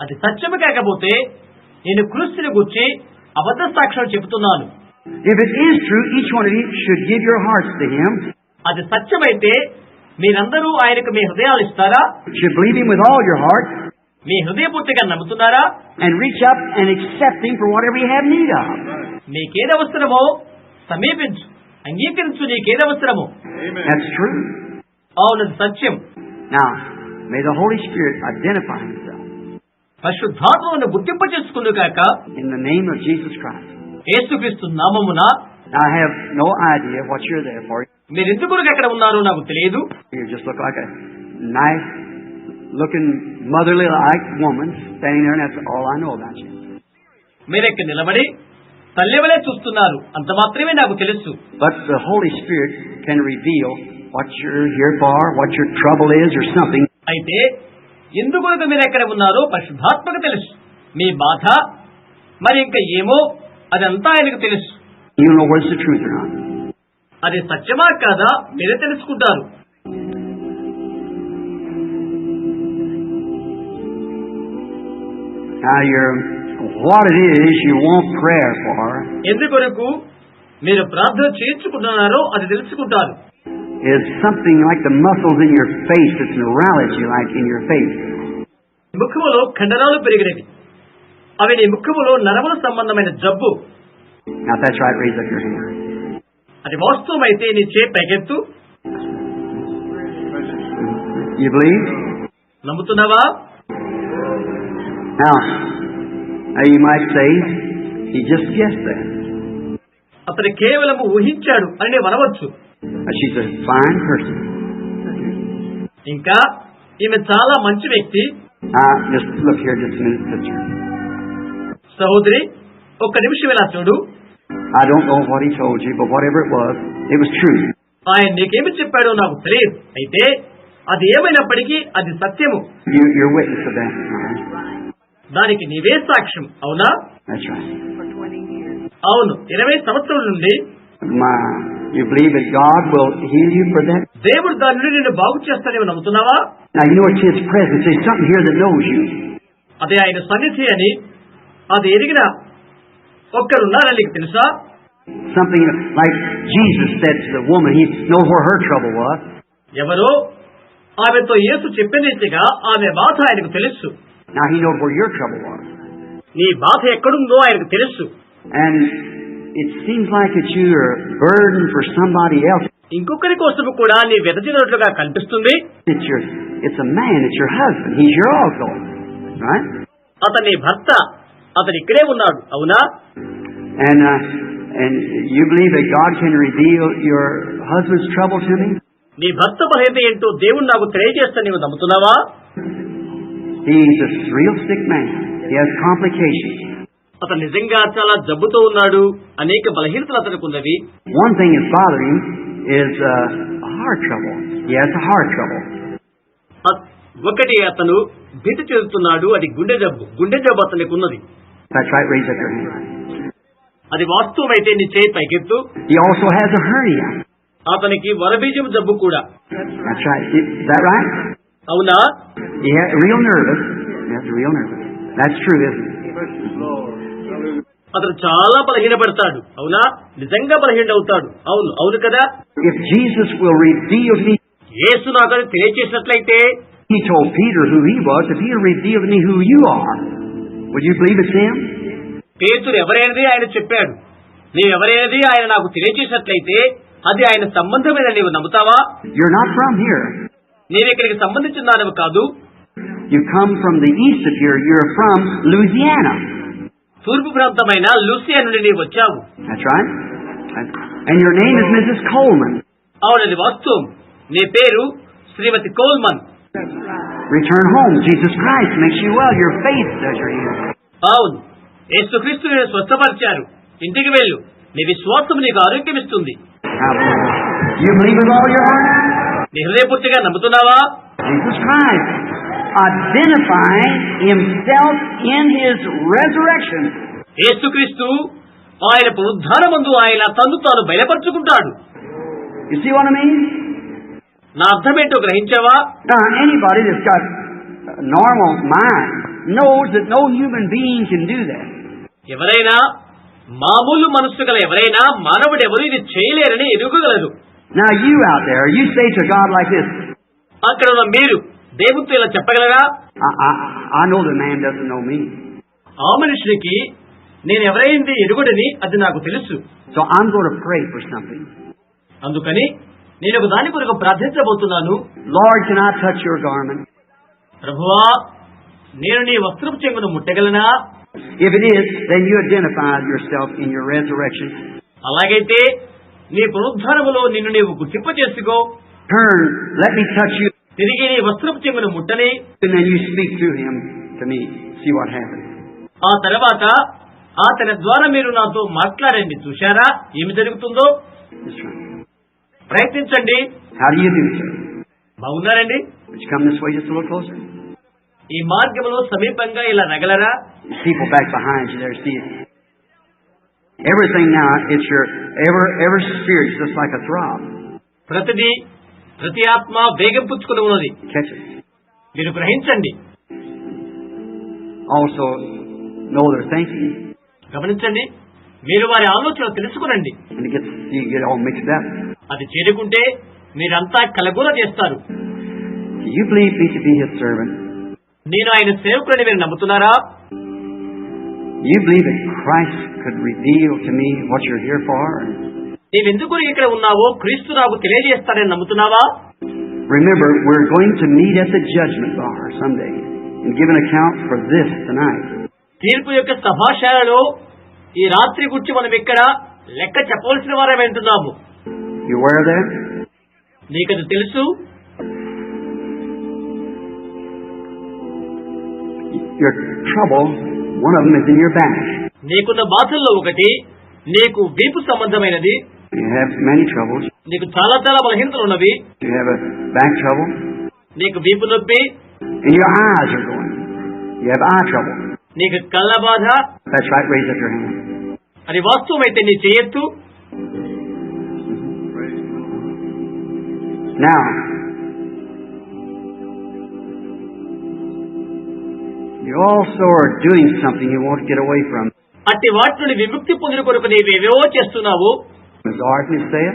అది సత్యము కాకపోతే నేను క్రీస్తుని గురించి అబద్ధ సాక్ష్యం చెబుతున్నాను. If it is true, each one of you should give your hearts to Him. అది సత్యమైతే మీరందరూ ఆయనకు మీ హృదయాలు ఇస్తారా? Should believe Him with all your heart. మీ హృదయపూర్తిగా నమ్ముతున్నారా? And reach up and accept Him for whatever you have need of. నీకేది అవసరమో సమీపించు, అంగీకరించు. నీకేది అవసరమో. That's true. అవునది సత్యం. Now, may the Holy Spirit identify Himself పరిశుద్ధాత్మను గుర్తింప చేసుకుందు కాక in the name of Jesus Christ. యేసుక్రీస్తు నామమున. Now, I have no idea what you're there for. మీరు ఎందుకు ఎక్కడ ఉన్నారో నాకు తెలియదు. You just look like a nice looking motherly like woman standing there, and that's all I know about you. మీరెక్కడ నిలబడి తల్లివలే చూస్తున్నారు, అంత మాత్రమే నాకు తెలుసు. But the Holy Spirit can reveal what you're here for, what your trouble is, or something. అయితే ఎందుకు మీరు ఎక్కడ ఉన్నారో పరిశుద్ధాత్మకు తెలుసు. మీ బాధ మరి ఇంకా ఏమో అదంతా ఆయనకు తెలుసు. You know whether it's the truth or not. అది సత్యమా కాదా మీరే తెలుసుకుంటారు. Now, what it is you want prayer for ఎందుకొరకు మీరు ప్రార్థన చేయించుకుంటున్నారో అది తెలుసుకుంటారు. is something like the muscles in your face. It's neuralgia like in your face. ముఖములో కండరాలు పెరిగినవి, అవి నీ ముఖములో నరముల సంబంధమైన జబ్బు. Now, if that's right, raise up your hand. అది వాస్తవమైతే నీ చేయి పైకెత్తు. You believe? నమ్ముతున్నావా? Now, you might say, he just guessed that. అతను కేవలం ఊహించాడు అని నేను అనవచ్చు. She's a fine person. ఇంకా ఈమె చాలా మంచి వ్యక్తి. Just look here just a minute, sister. సహోదరి, ఒక్క నిమిషం ఇలా చూడు. I don't know what he told you, but whatever it was true. ఆయన నీకేమి చెప్పాడో నాకు తెలియదు. అయితే అది ఏమైనప్పటికీ అది సత్యము. You're witness of that. దానికి నీవే సాక్ష్యం. అవునా? That's right. అవును, 20 సంవత్సరాల నుండి. You believe that God will heal you for that? దేవుడు దాని నుండి నిన్ను బాగు చేస్తానేమో నమ్ముతున్నావా? Now, you know it's His presence. There's something here that knows you. అదే ఆయన సన్నిధి అని అది ఎరిగిన ఒక్కరున్నారని నీకు తెలుసా? Something like Jesus said to the woman, He knows where her trouble was. ఎవరో ఆమెతో యేసు చెప్పిన రీతిగా ఆమె బాధ ఆయనకు తెలుసు. Now He knows where your trouble was. నీ బాధ ఎక్కడుందో ఆయనకు తెలుసు. And it seems like it's your burden for somebody else. ఇంకొకరి కోసం కూడా నీ వెదజినట్లుగా కనిపిస్తుంది. It's a man, it's your husband. He's your also. Right? అతని భర్త, అతను ఇక్కడే ఉన్నాడు. అవునా? And you believe that God can reveal your husband's trouble to me? నీ భర్త బలహీనత ఏంటో దేవుడు నాకు తెలియజేస్తా నీవు నమ్ముతున్నావా? He's a real sick man. He has complications. అతను నిజంగా చాలా జబ్బుతో ఉన్నాడు. అనేక బలహీనతలు అతనికి ఉన్నవి. One thing that's bothering him is heart trouble. He has a heart trouble. ఒకటి అతను భీతి చెందుతున్నాడు. అది గుండె జబ్బు. గుండె జబ్బు అతనికి ఉన్నది. That's right. Raise up your hand. అది వాస్తవమైతే నీ చేయి పైకెత్తు. He also has a hernia. అతనికి వరబీజం జబ్బు కూడా. That's right. Is that right? అవునా? Real nervous. Yes, real nervous. That's true, isn't it? అతను చాలా బలహీనపడతాడు. అవునా? నిజంగా బలహీనవుతాడు. అవును, అవును కదా. If Jesus will reveal me, యేసు నాకు అది తెలియచేసినట్లయితే, He told Peter who he was. If He'll reveal to me who you are, would you believe it's Him? పేతురు ఎవరైనది ఆయన చెప్పాడు. నీవెవరైనది ఆయన నాకు తెలియచేసినట్లయితే అది ఆయన సంబంధమైన నీవు నమ్ముతావా? You're not from here. నీవు ఇక్కడికి సంబంధించిన కాదు. You come from the east of here. You're from Louisiana. తూర్పు ప్రాంతమైన లూసియా నుండి నీవు వచ్చావు. That's right. And your name is Mrs. Coleman. అవునది వాస్తవం. నీ పేరు శ్రీమతి Coleman. Return home. Jesus Christ makes you well. Your faith does your healing. అవును, యేసుక్రీస్తు నిన్ను స్వస్థపరిచారు. ఇంటికి వెళ్ళు. నీ విశ్వాసం నీకు ఆరోగ్యం ఇస్తుంది. You believe with all your heart? నీ హృదయపూర్తిగా నమ్ముతున్నావా? Jesus Christ identifying Himself in His resurrection. యేసుక్రీస్తు ఆయన పునరుద్ధానమందు ఆయన తన్ను తాను బయలుపరుచుకుంటాడు. You see what I mean? నా అర్థమేంటో గ్రహించావా? Anybody that's got a normal mind knows that no human being can do that. ఎవరైనా మామూలు మనస్సు గల ఎవరైనా మానవుడు ఎవరు ఇది చేయలేరని ఎరుగగలరు. Now you out there, you say to God like this. అక్కడ ఉన్న మీరు దేవునితో ఇలా చెప్పగలరా? I know the man doesn't know me. ఆ మనుషునికి నేను ఎవరైంది ఎరుగుడని అది నాకు తెలుసు. So I'm going to pray for something. అందుకని నేను ఒక దాని కొరకు ప్రార్థించబోతున్నాను. Lord, can I touch your garment? ప్రభువా, నేను నీ వస్త్రపు చెంగును ముట్టగలనా? If it is, then you identify yourself in your resurrection. అలాగైతే నీ పునరుద్ధానములో నిన్ను నీవు గుర్తింప చేసుకో. Turn, let me touch you. తిరిగి నీ వస్త్రపు చెంగును ముట్టని. And then you speak through him to me. See what happens. ఆ తర్వాత అతని ద్వారా మీరు నాతో మాట్లాడండి. చూశారా ఏమి జరుగుతుందో? ప్రయత్నించండి. How do you do, sir? బాగున్నారండి? Would you come this way just a little closer? ఈ మార్గంలో సమీపంగా ఇలా నగలరా? People back behind you there, see it. Everything now, it's your every spirit is just like a throb. ప్రతి ఆత్మ వేగం పుచ్చుకుని ఉన్నది. Catch it. మీరు గ్రహించండి. Also know their thinking. గమనించండి. మీరు వారి ఆలోచన తెలుసుకునండి. And you get all mixed up. అది చేరుకుంటే మీరంతా కలగూర చేస్తారు. Do you believe me to be his servant? నేను ఆయన సేవకుడని మీరు నమ్ముతున్నారా? You believe that Christ could reveal to me what you're here for? నీవెందుకు ఇక్కడ ఉన్నావో క్రీస్తు నాకు తెలియజేస్తారని నమ్ముతున్నావా? Remember, we're going to meet at the judgment bar someday and give an account for this tonight. తీర్పు యొక్క సభాశాలలో ఈ రాత్రి గురించి మనం ఇక్కడ లెక్క చెప్పవలసిన వారమే అంటున్నాము. You aware of that? నీకది తెలుసు? Your trouble, one of them is in your back. నీకున్న బాధల్లో ఒకటి నీకు వీపు సంబంధమైనది. You have many troubles. నీకు చాలా బలహీనతలు ఉన్నవి. You have a back trouble. నీకు వీపు నొప్పి. And your eyes are going. You have eye trouble. నీకు కళ్ళ బాధ. That's right, raise up your hand. అది వాస్తవమైతే నీ చేయొద్దు. Now, you also are doing something you want to get away from. అట్టి వాటి నుండి విముక్తి పొందిన కొరకు నీవేవో చేస్తున్నావు. As Artemis said,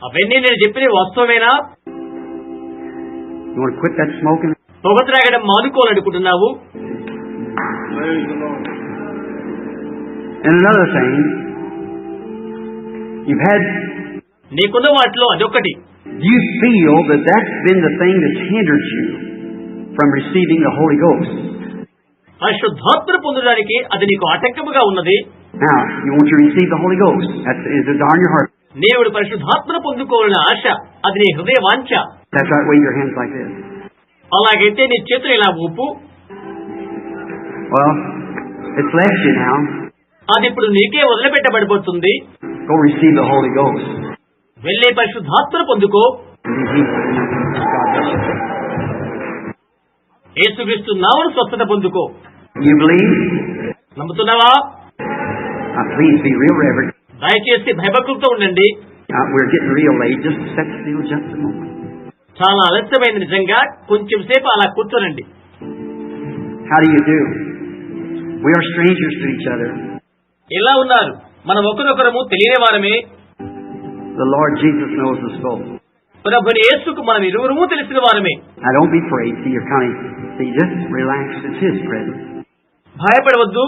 అవన్నీ నేను చెప్పిన వాస్తవమేనా? you want to quit that smoking? పొగ త్రాగడం మానుకోవాలనుకుంటున్నావు. And another thing, you've had. నీకున్న వాటిలో అదొకటి. You feel that that's been the thing that's hindered you from receiving the Holy Ghost. పరిశుద్ధాత్మను పొందడానికి అది నీకు ఆటంకముగా ఉన్నది. Now, you want to receive the Holy Ghost. Is it on your heart? దేవుడు పరిశుద్ధాత్మను పొందుకోవాలన్న ఆశ అది నీ హృదయ వాంఛ. That's right, wave your hands like this. అలాగైతే నీ చేతులు ఇలా ఊపు. Well, it's left you now. అది ఇప్పుడు నీకే వదిలిపెట్టబడిపోతుంది. Go receive the Holy Ghost. వెళ్ళే పరిశుద్ధాత్మను పొందుకో. యేసుక్రీస్తు నామమున స్వస్థత పొందుకో. You believe? నమ్ముతున్నావా? Please be real reverent. దయచేసి భయభక్తులతో ఉండండి. We're getting real late. Just sit still just a moment. చాలా ఆలస్యమైంది నిజంగా. కొంచెం సేపు అలా కూర్చోనండి. How do you do? We are strangers to each other. ఎలా ఉన్నారు? మనం ఒకరొకరము తెలియని వారమే. The Lord Jesus knows us both. ప్రభుని యేసుకు మనం ఇరువురము తెలిసిన వారమే. Now don't be afraid. See, you're kind of, see, just relax. It's His presence. భయపడవద్దు.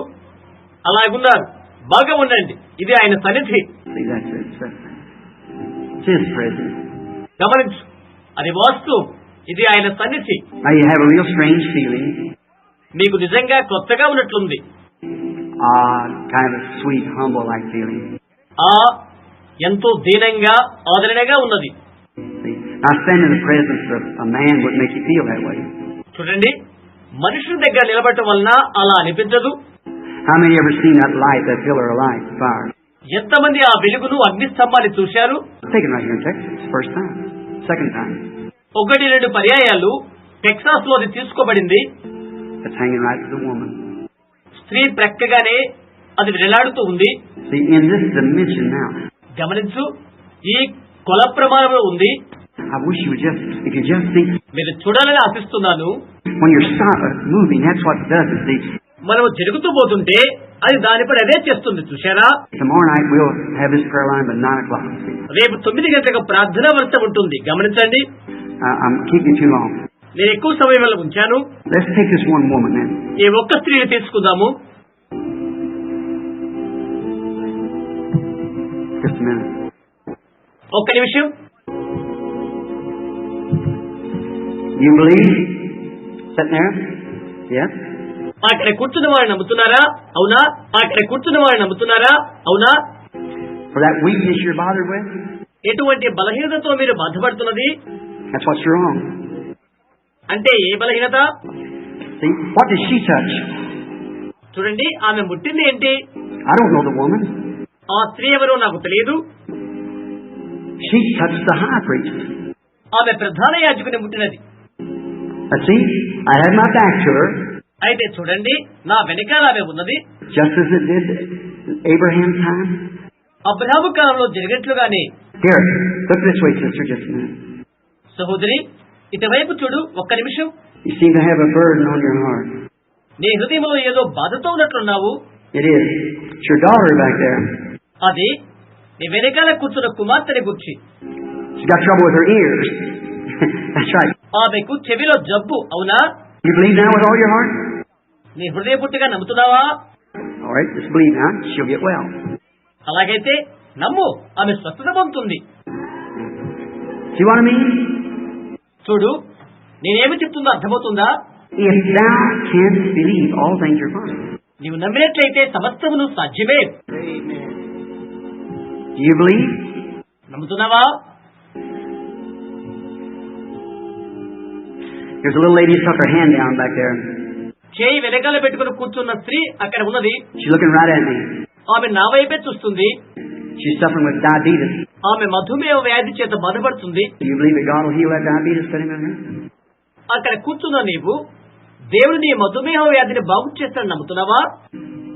అలాగున్నారు. బాగా ఉండండి. ఇది ఆయన సన్నిధి. See, that's it. It's His presence. గమనించు, అది వాస్తవం. ఇది ఆయన సన్నిధి. Now you have a real strange feeling. మీకు నిజంగా కొత్తగా ఉన్నట్లుంది. Kind of a sweet, humble-like feeling. ఎంతో దీనంగా ఆదరణగా ఉన్నది. See, now standing in the presence of a man would make you feel that way. చూడండి, మనుషుల దగ్గర నిలబడటం వలన అలా అనిపించదు. How many ever seen that light, that pillar of light, fire? ఎంతమంది ఆ వెలుగును అగ్ని స్తంభాన్ని చూశారు? Taken right here in Texas. First time. Second time. 1-2 పర్యాయాలు టెక్సాస్ లో అది తీసుకోబడింది. It's hanging right to the woman. స్త్రీ ప్రక్కగానే అది వేలాడుతూ ఉంది. See, in this dimension now. గమనించు, ఈ కొల ప్రమాణంలో ఉంది. I wish you would if you just think. మీరు చూడాలని ఆశిస్తున్నాను. When you're moving, that's what it does. See. మనం జరుగుతూ పోతుంటే అది దానిపై అదే చేస్తుంది. చూశారా? Tomorrow night we'll have this prayer line by 9 o'clock. రేపు 9 గంటలకు ప్రార్థన వర్షం ఉంటుంది. గమనించండి. I'm keeping too long. నేను ఎక్కువ సమయం వల్ల ఉంచాను. Let's take this one woman then. ఈ ఒక్క స్త్రీని తీసుకుందాము. Just a minute. ఒక్క నిమిషం. You believe? Sitting there? Yes. అక్కడ కూర్చున్న వారిని నమ్ముతున్నారా? అవునా? అక్కడ కూర్చున్న వారిని నమ్ముతున్నారా? అవునా? For that weakness you're bothered with? ఎటువంటి బలహీనతతో మీరు బాధపడుతున్నది? That's what's wrong. అంటే ఏ బలహీనత? See, what did she touch? చూడండి, ఆమె ముట్టింది ఏంటి? I don't know the woman. ఆ స్త్రీ ఎవరో నాకు తెలియదు. She touched the high priest. ఆమె ప్రధాన యాజకుని ముట్టినది. See, I had my back to her. అయితే చూడండి, నా వెనకాల ఆమె ఉన్నది. Just as it did Abraham's time. Abraham కాలంలో జరిగినట్లుగానే. Here, look this way, sister, just a minute. సహోదరి, ఇటువైపు చూడు. ఒక్క నిమిషం. You seem to have a burden on your heart. నీ హృదయంలో ఏదో బాధతో ఉన్నట్లున్నావు. It is. It's your daughter back there. అది నీ వెనకాల కూర్చున్న కుమార్తెని గుర్చి. She's got trouble with her ears. That's right. ఆమెకు చెవిలో జబ్బు. అవునా? You believe now with all your heart? నీ హృదయపూర్తిగా నమ్ముతున్నావా? All right, just believe now. She'll get well. అలాగైతే నమ్ము, ఆమె స్వస్థత పొందుతుంది. See what I mean? చూడు, నేనేమి చెప్తుందో అర్థమవుతుందా? If thou canst believe, all things are possible. నీవు నమ్మినట్లయితే సమస్తమును సాధ్యమే. Do you believe? నమ్ముతున్నావా? There's a little lady who stuck her hand down back there. చేయి వెనకాల పెట్టుకుని కూర్చున్న స్త్రీ అక్కడ ఉన్నది. She's looking right at me. ఆమె నా వైపే చూస్తుంది. She's suffering with diabetes. ఆమె మధుమేహ వ్యాధి చేత బాధపడుతుంది. Do you believe that God will heal that diabetes? Put him in here. అక్కడ కూర్చున్న నీవు దేవుడు నీ మధుమేహ వ్యాధిని బాగు చేస్తాడని నమ్ముతున్నావా?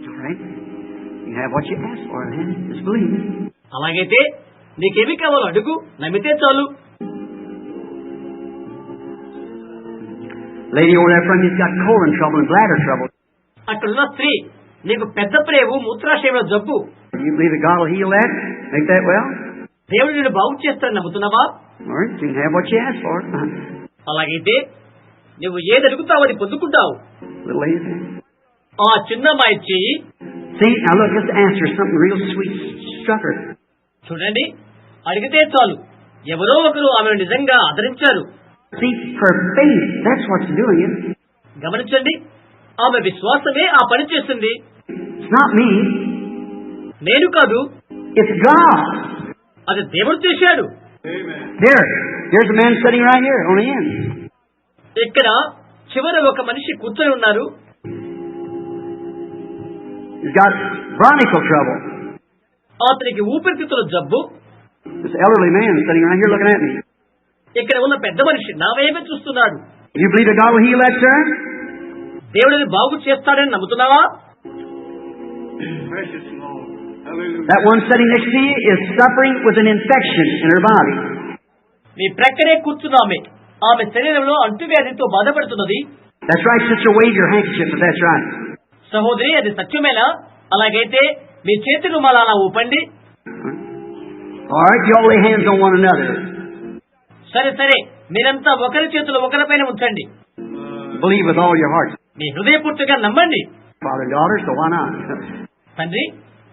All right. You have what you asked for, then. Just believe. అలాగైతే నీకేమి కావాలో అడుగు, నమ్మితే చాలు. Lady over there from you's got colon trouble and bladder trouble. అక్కడున్న స్త్రీ నీకు పెద్ద ప్రేవు, మూత్రాశయంలో జబ్బు. Do you believe that God will heal that? Make that well? దేవుడు నిన్ను బాగు చేస్తాడని నమ్ముతున్నావా? All right. You can have what you asked for. అలాగైతే నువ్వు ఏది అడుగుతావు అది పొందుకుంటావు. Little lady. ఆ చిన్న అమ్మాయి చెయ్యి. See, now look, just ask her something real sweet. Struck her. చూడండి, అడిగితే చాలు. ఎవరో ఒకరు ఆమెను నిజంగా ఆదరించారు. See, her faith, that's what's doing it. గమనించండి, ఆమె విశ్వాసమే ఆ పని చేసింది. It's not me. నేను కాదు, It's God. అది దేవుడు చేశాడు. There's a man sitting right here on the end. ఇక్కడ చివర ఒక మనిషి కూర్చొని ఉన్నారు. He's got bronchial trouble. అతనికి ఊపిరితిత్తుల జబ్బు. This elderly man sitting right here looking at me. ఇక్కడ ఉన్న పెద్ద మనిషి నా వైపే చూస్తున్నాడు. Do you believe that God will heal that, sir? దేవుడిని బాగు చేస్తాడని నమ్ముతున్నావా? Precious Lord. That one sitting next to you is suffering with an infection in her body. మీ ప్రక్కనే కూర్చున్న ఆమె శరీరంలో అంటువ్యాధితో బాధపడుతున్నది. That's right, sister, wave your handkerchief if that's right. సహోదరి, అది సత్యమేనా? అలాగైతే మీ చేతి రుమాల అలా ఊపండి. All right, you all lay hands on one another. సరే, మీరంతా ఒకరి చేతులు ఒకరిపైన ఉంచండి. Believe with all your heart. మీ హృదయపూర్తిగా నమ్మండి. Father and daughter, so why not? తండ్రి,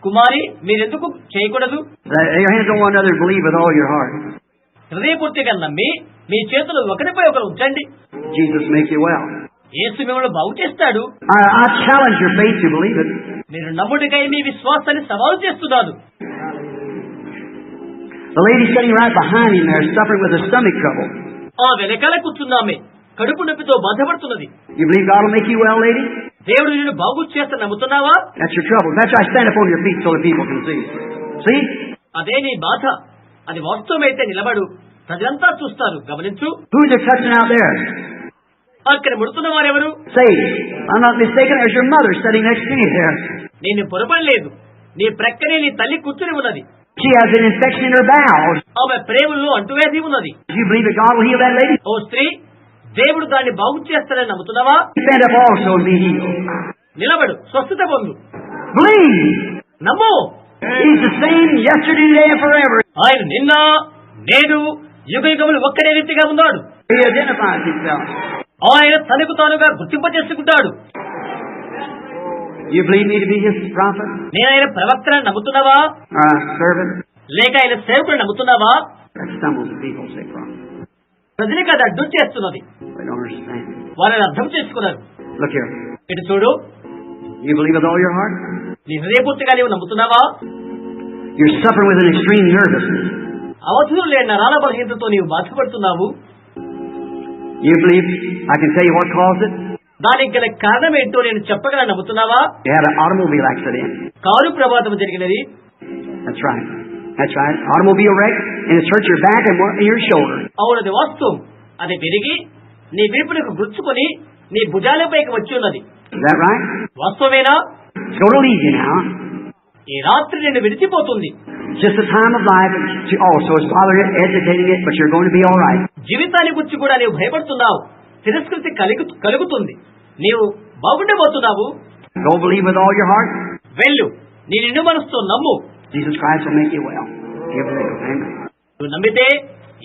కుమారి, మీరెందుకు చేయకూడదు? Lay your hands on one another and believe with all your heart. హృదయపూర్తిగా నమ్మి మీ చేతులు ఒకరిపై ఒకరు ఉంచండి. Jesus make you well. యేసు మిమ్మల్ని బాగు చేస్తాడు. I challenge your faith to believe it. మీరు నమ్ముడికై మీ విశ్వాసాన్ని సవాలు చేస్తున్నాను. The lady sitting right behind him there is suffering with a stomach trouble. ఆ వెనకాల కూర్చున్నామే కడుపు నొప్పితో బాధపడుతున్నది. You believe God will make you well, lady? దేవుడు నిన్ను బాగు చేస్తా నమ్ముతున్నావా? That's your trouble. That's why I stand up on your feet so the people can see. See? అదే నీ బాధ. అది వాస్తవమైతే నిలబడు, ప్రజలంతా చూస్తారు. గమనించు. Who's it touching out there? అక్కడ ముడుతున్న వారెవరు? Say, I'm not mistaken, there's your mother sitting next to you there. నేను పొరపడలేదు. నీ ప్రక్కనే నీ తల్లి కూర్చుని ఉన్నది. She has an infection in her bowels. ఆమె ప్రేమల్లో అంటువ్యాధి ఉన్నది. Do you believe that God will heal that lady? ఓ స్త్రీ, దేవుడు దాన్ని బాగు చేస్తాడని నమ్ముతున్నావా? Stand up also and be healed. నిలబడు, స్వస్థత పొందు. Believe. నమ్ము. He's the same yesterday, today, and forever. ఆయన నిన్న, నేడు, యుగయుగములు ఒక్కడే రీతిగా ఉన్నాడు. He identifies himself. ఆయన తనకు తానుగా గుర్తింప చేసుకుంటాడు. You believe me to be his prophet? నేను ఆయన ప్రవక్తను నమ్ముతున్నావా? Servant? లేక ఆయన సేవకుడు నమ్ముతున్నావా? That stumbles the people, say prophet. ప్రజలకు అది అడ్డు చేస్తున్నది. They don't understand. వాళ్ళని అర్థం చేసుకున్నారు. Look here. ఇటు చూడు. You believe with all your heart? నీ హృదయపూర్తిగా నీవు నమ్ముతున్నావా? You're suffering with an extreme nervousness. అవధులు లేని నరాల బలహీనతతో నీవు బాధపడుతున్నావు. You believe I can tell you what caused it? దానికి గల కారణం ఏంటో నేను చెప్పగల నమ్ముతున్నావా? You had an automobile accident. Car ప్రమాదం జరిగినది. That's right. That's right. Automobile wreck, and it's hurt your back and your shoulder. అవునది వాస్తవం. అది పెరిగి నీ వీపునకు గుచ్చుకొని నీ భుజాలపైకి వచ్చి ఉన్నది. Is that right? వాస్తవేనా? It's going to leave you now. ఈ రాత్రి నిన్ను విడిచిపోతుంది. Just a time of life, also it's bothering it, agitating it, but you're going to be all right. జీవితాన్ని గురించి కూడా నీవు భయపడుతున్నావు. తిరస్కృతి కలుగుతుంది. నీవు బాగుండబోతున్నావు. Go believe with all your heart. వెళ్ళు, నీ నిండు మనసుతో నమ్ము. Jesus Christ will make you well. You believe. Amen. నువ్వు నమ్మితే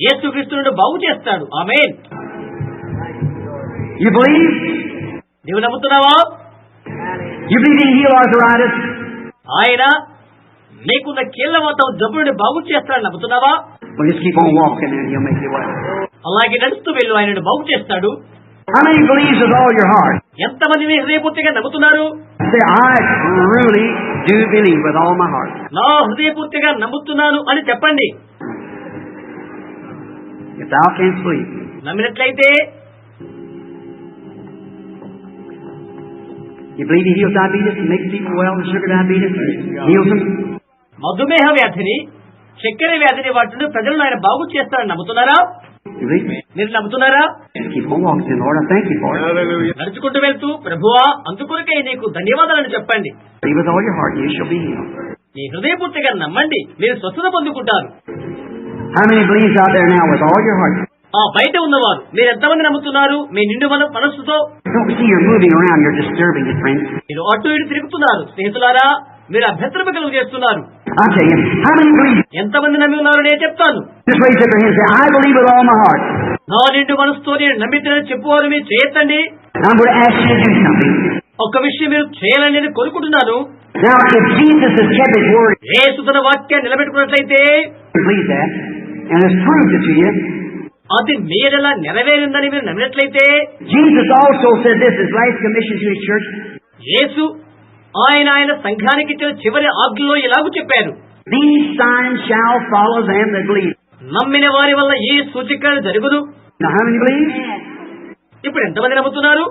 యేసుక్రీస్తును బాగు చేస్తాడు. ఆమేన్. You believe? నీవు నమ్ముతున్నావా? You believe he heal arthritis? ఆయన నీకున్న కీళ్లవాతం జబ్బుని బాగు చేస్తాడని నమ్ముతున్నావా? Well, just keep on walking and he'll make you well. అలాగే నడుస్తూ వెళ్ళు, ఆయనను బాగు చేస్తాడు. How many believes with all your heart? ఎంతమంది మీ హృదయపూర్తిగా నమ్ముతున్నారు? Say, I truly do believe with all my heart. నా హృదయపూర్తిగా నమ్ముతున్నాను అని చెప్పండి. If thou canst believe. నమ్మినట్లయితే You believe he heals diabetes and makes people well, the sugar diabetes, heals them? మధుమేహ వ్యాధిని, చక్కెర వ్యాధిని వాటిని ప్రజలను ఆయన బాగు చేస్తారని నమ్ముతున్నారా? You believe me? మీరు నమ్ముతున్నారా? Keep on walking, Lord. I thank you for it. నడుచుకుంటూ వెళ్తూ, ప్రభువా అందుకొరకే నీకు ధన్యవాదాలను చెప్పండి. Believe with all your heart, and you shall be healed. ఈ హృదయపూర్తిగా నమ్మండి, మీరు స్వస్థత పొందుకుంటారు. How many believes out there now with all your heart? ఆ బయట ఉన్నవారు మీరు ఎంతమంది నమ్ముతున్నారు? మీ నిండు మనస్సుతో. Don't see you're moving around. You're disturbing it, friends. మీరు అటు ఇటు తిరుగుతున్నారు. స్నేహితులారా, మీరు అభ్యంతరం కలుగు చేస్తున్నారు. I'll tell you. How many believe? ఎంతమంది నమ్మి ఉన్నారు నేను చెప్తాను. Just raise up your hand and say, I believe with all my heart. నా నిండు మనసుతో నేను నమ్మితేనే చెప్పువారు మీరు చేయొద్దండి. I'm going to ask you to do something. ఒక్క విషయం మీరు చేయాలని నేను కోరుకుంటున్నాను. Now, if Jesus has kept his word, యేసు తన వాక్యాన్ని నిలబెట్టుకున్నట్లయితే, believe that, and has proved it to you. అది మీరెలా నెరవేరిందని మీరు నమ్మినట్లయితే, Jesus also said this, his last commission to his church. యేసు ఆయన సంఘానికి ఇచ్చిన చివరి ఆజ్ఞలో ఇలాగూ చెప్పారు. These signs shall follow them that believe. నమ్మిన వారి వల్ల ఈ సూచకాలు జరుగుదు. Now, how many believe? ఇప్పుడు ఎంతమంది నమ్ముతున్నారు?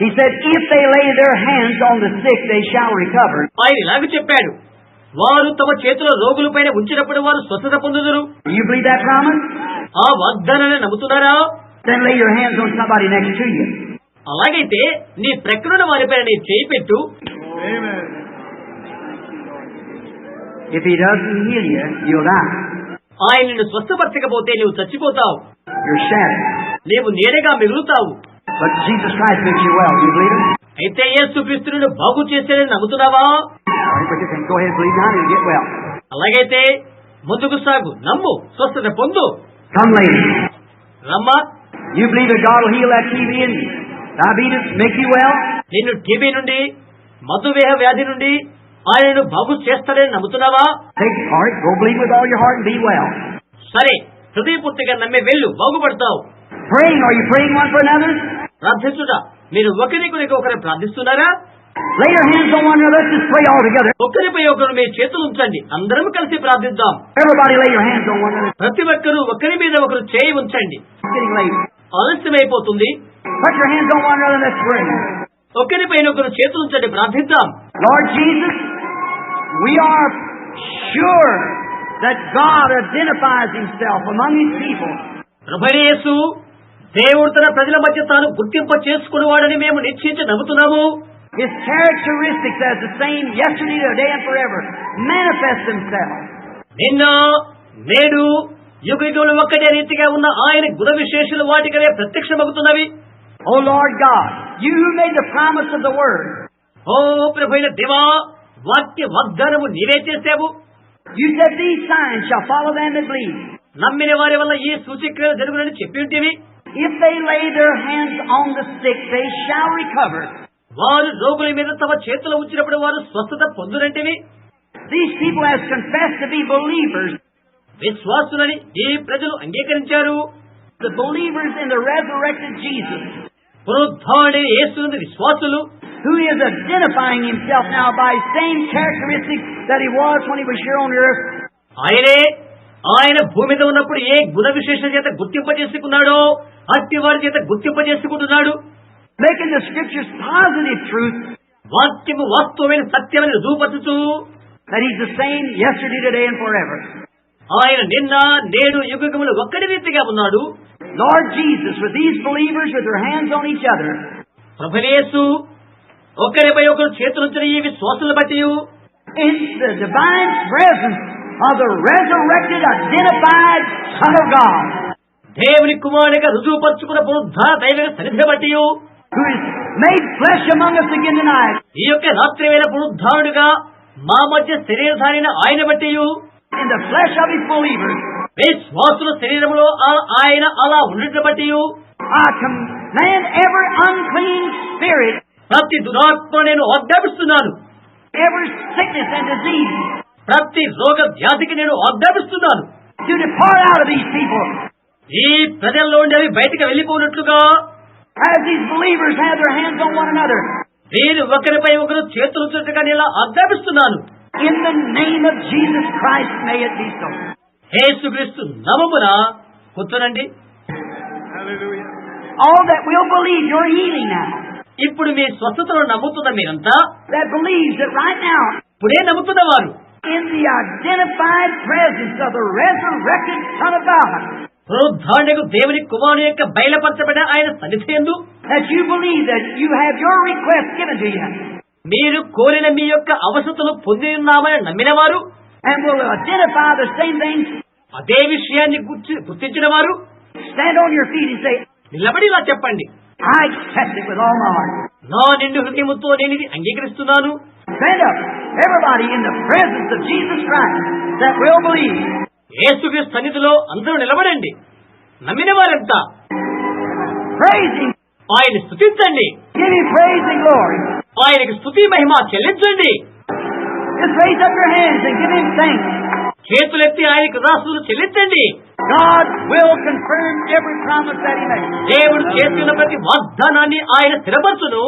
He said, if they lay their hands on the sick, they shall recover. ఆయన ఇలాగ చెప్పాడు, వారు తమ చేతుల రోగుల పైన ఉంచినప్పుడు వారు స్వస్థత పొందుదురు. You believe that promise? ఆ వాగ్దానాన్ని నమ్ముతున్నారా? Then lay your hands on somebody next to you. అలాగైతే నీ ప్రక్కనున్న వారిపైన నీ చేయి పెట్టు. If He doesn't heal you, you'll die. ఆయన నిన్ను స్వస్థపరచకపోతే నువ్వు చచ్చిపోతావు, You're shattered. నీవు నేరుగా మిగులుతావు. But Jesus Christ makes you well. Do you believe it? అయితే యేసుక్రీస్తును బాగు చేసేదని నమ్ముతున్నావా? All right, but you can go ahead and believe now and you'll get well. అలాగైతే ముందుకు సాగు, నమ్ము, స్వస్థత పొందు. Come, ladies. రమ్మా, You believe that God will heal that TB and diabetes, make you well? నిన్ను టీబీ నుండి, మధుమేహ వ్యాధి నుండి ఆయనను బాగు చేస్తాడని నమ్ముతున్నావా? Take heart, go believe with all your heart and be well. సరే, హృదయపూర్తిగా నమ్మి వెళ్ళు, బాగుపడతావు. Praying, are you praying one for another? ప్రార్థించుట, మీరు ఒకరికి ఒకరు ప్రార్థిస్తున్నారా? Lay your hands on one another, let's just pray all together. ఒకరిపై ఒకరు మీ చేతులు ఉంచండి, అందరం కలిసి ప్రార్థిద్దాం. Everybody lay your hands on one another. ప్రతి ఒక్కరూ ఒకరి మీద ఒకరు చేయి ఉంచండి. It's getting late. ఆలస్యమైపోతుంది. Put your hands on one another and let's pray. ఒకరిపైన ఒకరు చేతులు ఉంచండి, ప్రార్థిద్దాం. Lord Jesus, we are sure that God identifies Himself among His people. ప్రభువైన యేసు, దేవుడు తన ప్రజల మధ్య తాను గుర్తింప చేసుకునేవాడని మేము నిశ్చయించి నమ్ముతున్నాము. His characteristics as the same yesterday, today, and forever manifest themselves. నిన్న, నేడు, యుగయుగములు ఒక్కటే రీతిగా ఉన్న ఆయన గుణ విశేషాలు వాటికనే ప్రత్యక్షమవుతున్నవి. Oh Lord God, You who made the promise of the Word. ఓ ప్రభువైన దేవా, వాక్య వాగ్దానము నీవే చేశావు. You said these signs shall follow them that believe. నమ్మిన వారి వల్ల ఈ సూచక్రియలు జరుగునని చెప్పి ఉంటివి. If they lay their hands on the sick, they shall recover. వారు రోగుల మీద తమ చేతులు ఉంచినప్పుడు వారు స్వస్థత పొందునంటివి. These people has confessed to be believers. విశ్వాసులని ఈ ప్రజలు అంగీకరించారు. The believers in the resurrected Jesus, పునరుద్ధానుడైన యేసునందు విశ్వాసులు, who is identifying Himself now by same characteristics that He was when He was here on the earth. ఆయన భూమి మీద ఉన్నప్పుడు ఏ గుణ విశేషం చేత గుర్తింప చేసుకున్నాడో అట్టి వారి చేత గుర్తింప చేసుకుంటున్నాడు. Making the Scriptures positive truth వాక్యము వాస్తవమైన సత్యమని రుజువుపరచుతూ that He's the same yesterday, today, and forever. ఆయన నిన్న, నేడు, యుగములు ఒక్కడి రీతిగా ఉన్నాడు. Lord Jesus, with these believers with their hands on each other, ప్రభువైన యేసు, ఒకరిపై ఒకరు చేతులుంచిన ఈ విశ్వాసులను బట్టి in the divine presence of the resurrected, identified Son of God, దేవుని కుమారునిగా రుజువుపరుచుకున్న పునరుద్ధాన దైవ సన్నిధిని బట్టి, who is made flesh among us again tonight, ఈ యొక్క రాత్రి వేళ పునరుద్ధానుడిగా మా మధ్య శరీరధారిన ఆయన బట్టి, in the flesh of His believers, విశ్వాసుల శరీరంలో ఆయన అలా ఉండటం బట్టి, I command every unclean spirit, ప్రతి దురాత్మ నేను ఆజ్ఞాపిస్తున్నాను. every sickness and disease, ప్రతి రోగ వ్యాధికి నేను ఆజ్ఞాపిస్తున్నాను. to depart out of these people. ఈ ప్రజల్లో ఉండి అవి బయటకు వెళ్లిపోయినట్లుగా, As these believers have their hands on one another, నేను ఒకరిపై ఒకరు చేతులు చుట్టగా ఇలా ఆజ్ఞాపిస్తున్నాను. in the name of Jesus Christ, may it be so. యేసుక్రీస్తు నామమున కూర్చోనండి. All that will believe your healing now, ఇప్పుడు మీ స్వస్థతను నమ్ముతున్న మీరంతా, that believes that right now, ఇప్పుడే నమ్ముతున్నవారు, in the identified presence of the resurrected Son of God, పునరుద్ధారణకు దేవుని కుమారుని యొక్క బయలుపరచబడిన ఆయన సన్నిధియందు, that you believe that you have your request given to you, మీరు కోరిన మీ యొక్క అవసరతలు పొంది ఉన్నామని నమ్మినవారు, and will identify the same things, అదే విషయాన్ని గుర్తించిన వారు, stand on your feet and say, నిలబడి ఇలా చెప్పండి, I accept it with all my heart. నా నిండు హృదయముతో నేను ఇది అంగీకరిస్తున్నాను. Stand up, everybody in the presence of Jesus Christ that will believe. యేసుక్రీస్తు సన్నిధిలో అందరూ నిలబడండి. నమ్మిన వారంతా Praise Him. ఆయన స్తుతించండి. Give Him praise and glory. ఆయనకి స్తుతి మహిమ చెల్లించండి. Just raise up your hands and give Him thanks. చేతులెత్తి ఆయనకు రాసులు చెల్లించండి. God will confirm every promise that He makes. దేవుడు చేస్తున్న ప్రతి వాగ్దానాన్ని ఆయన స్థిరపరచును.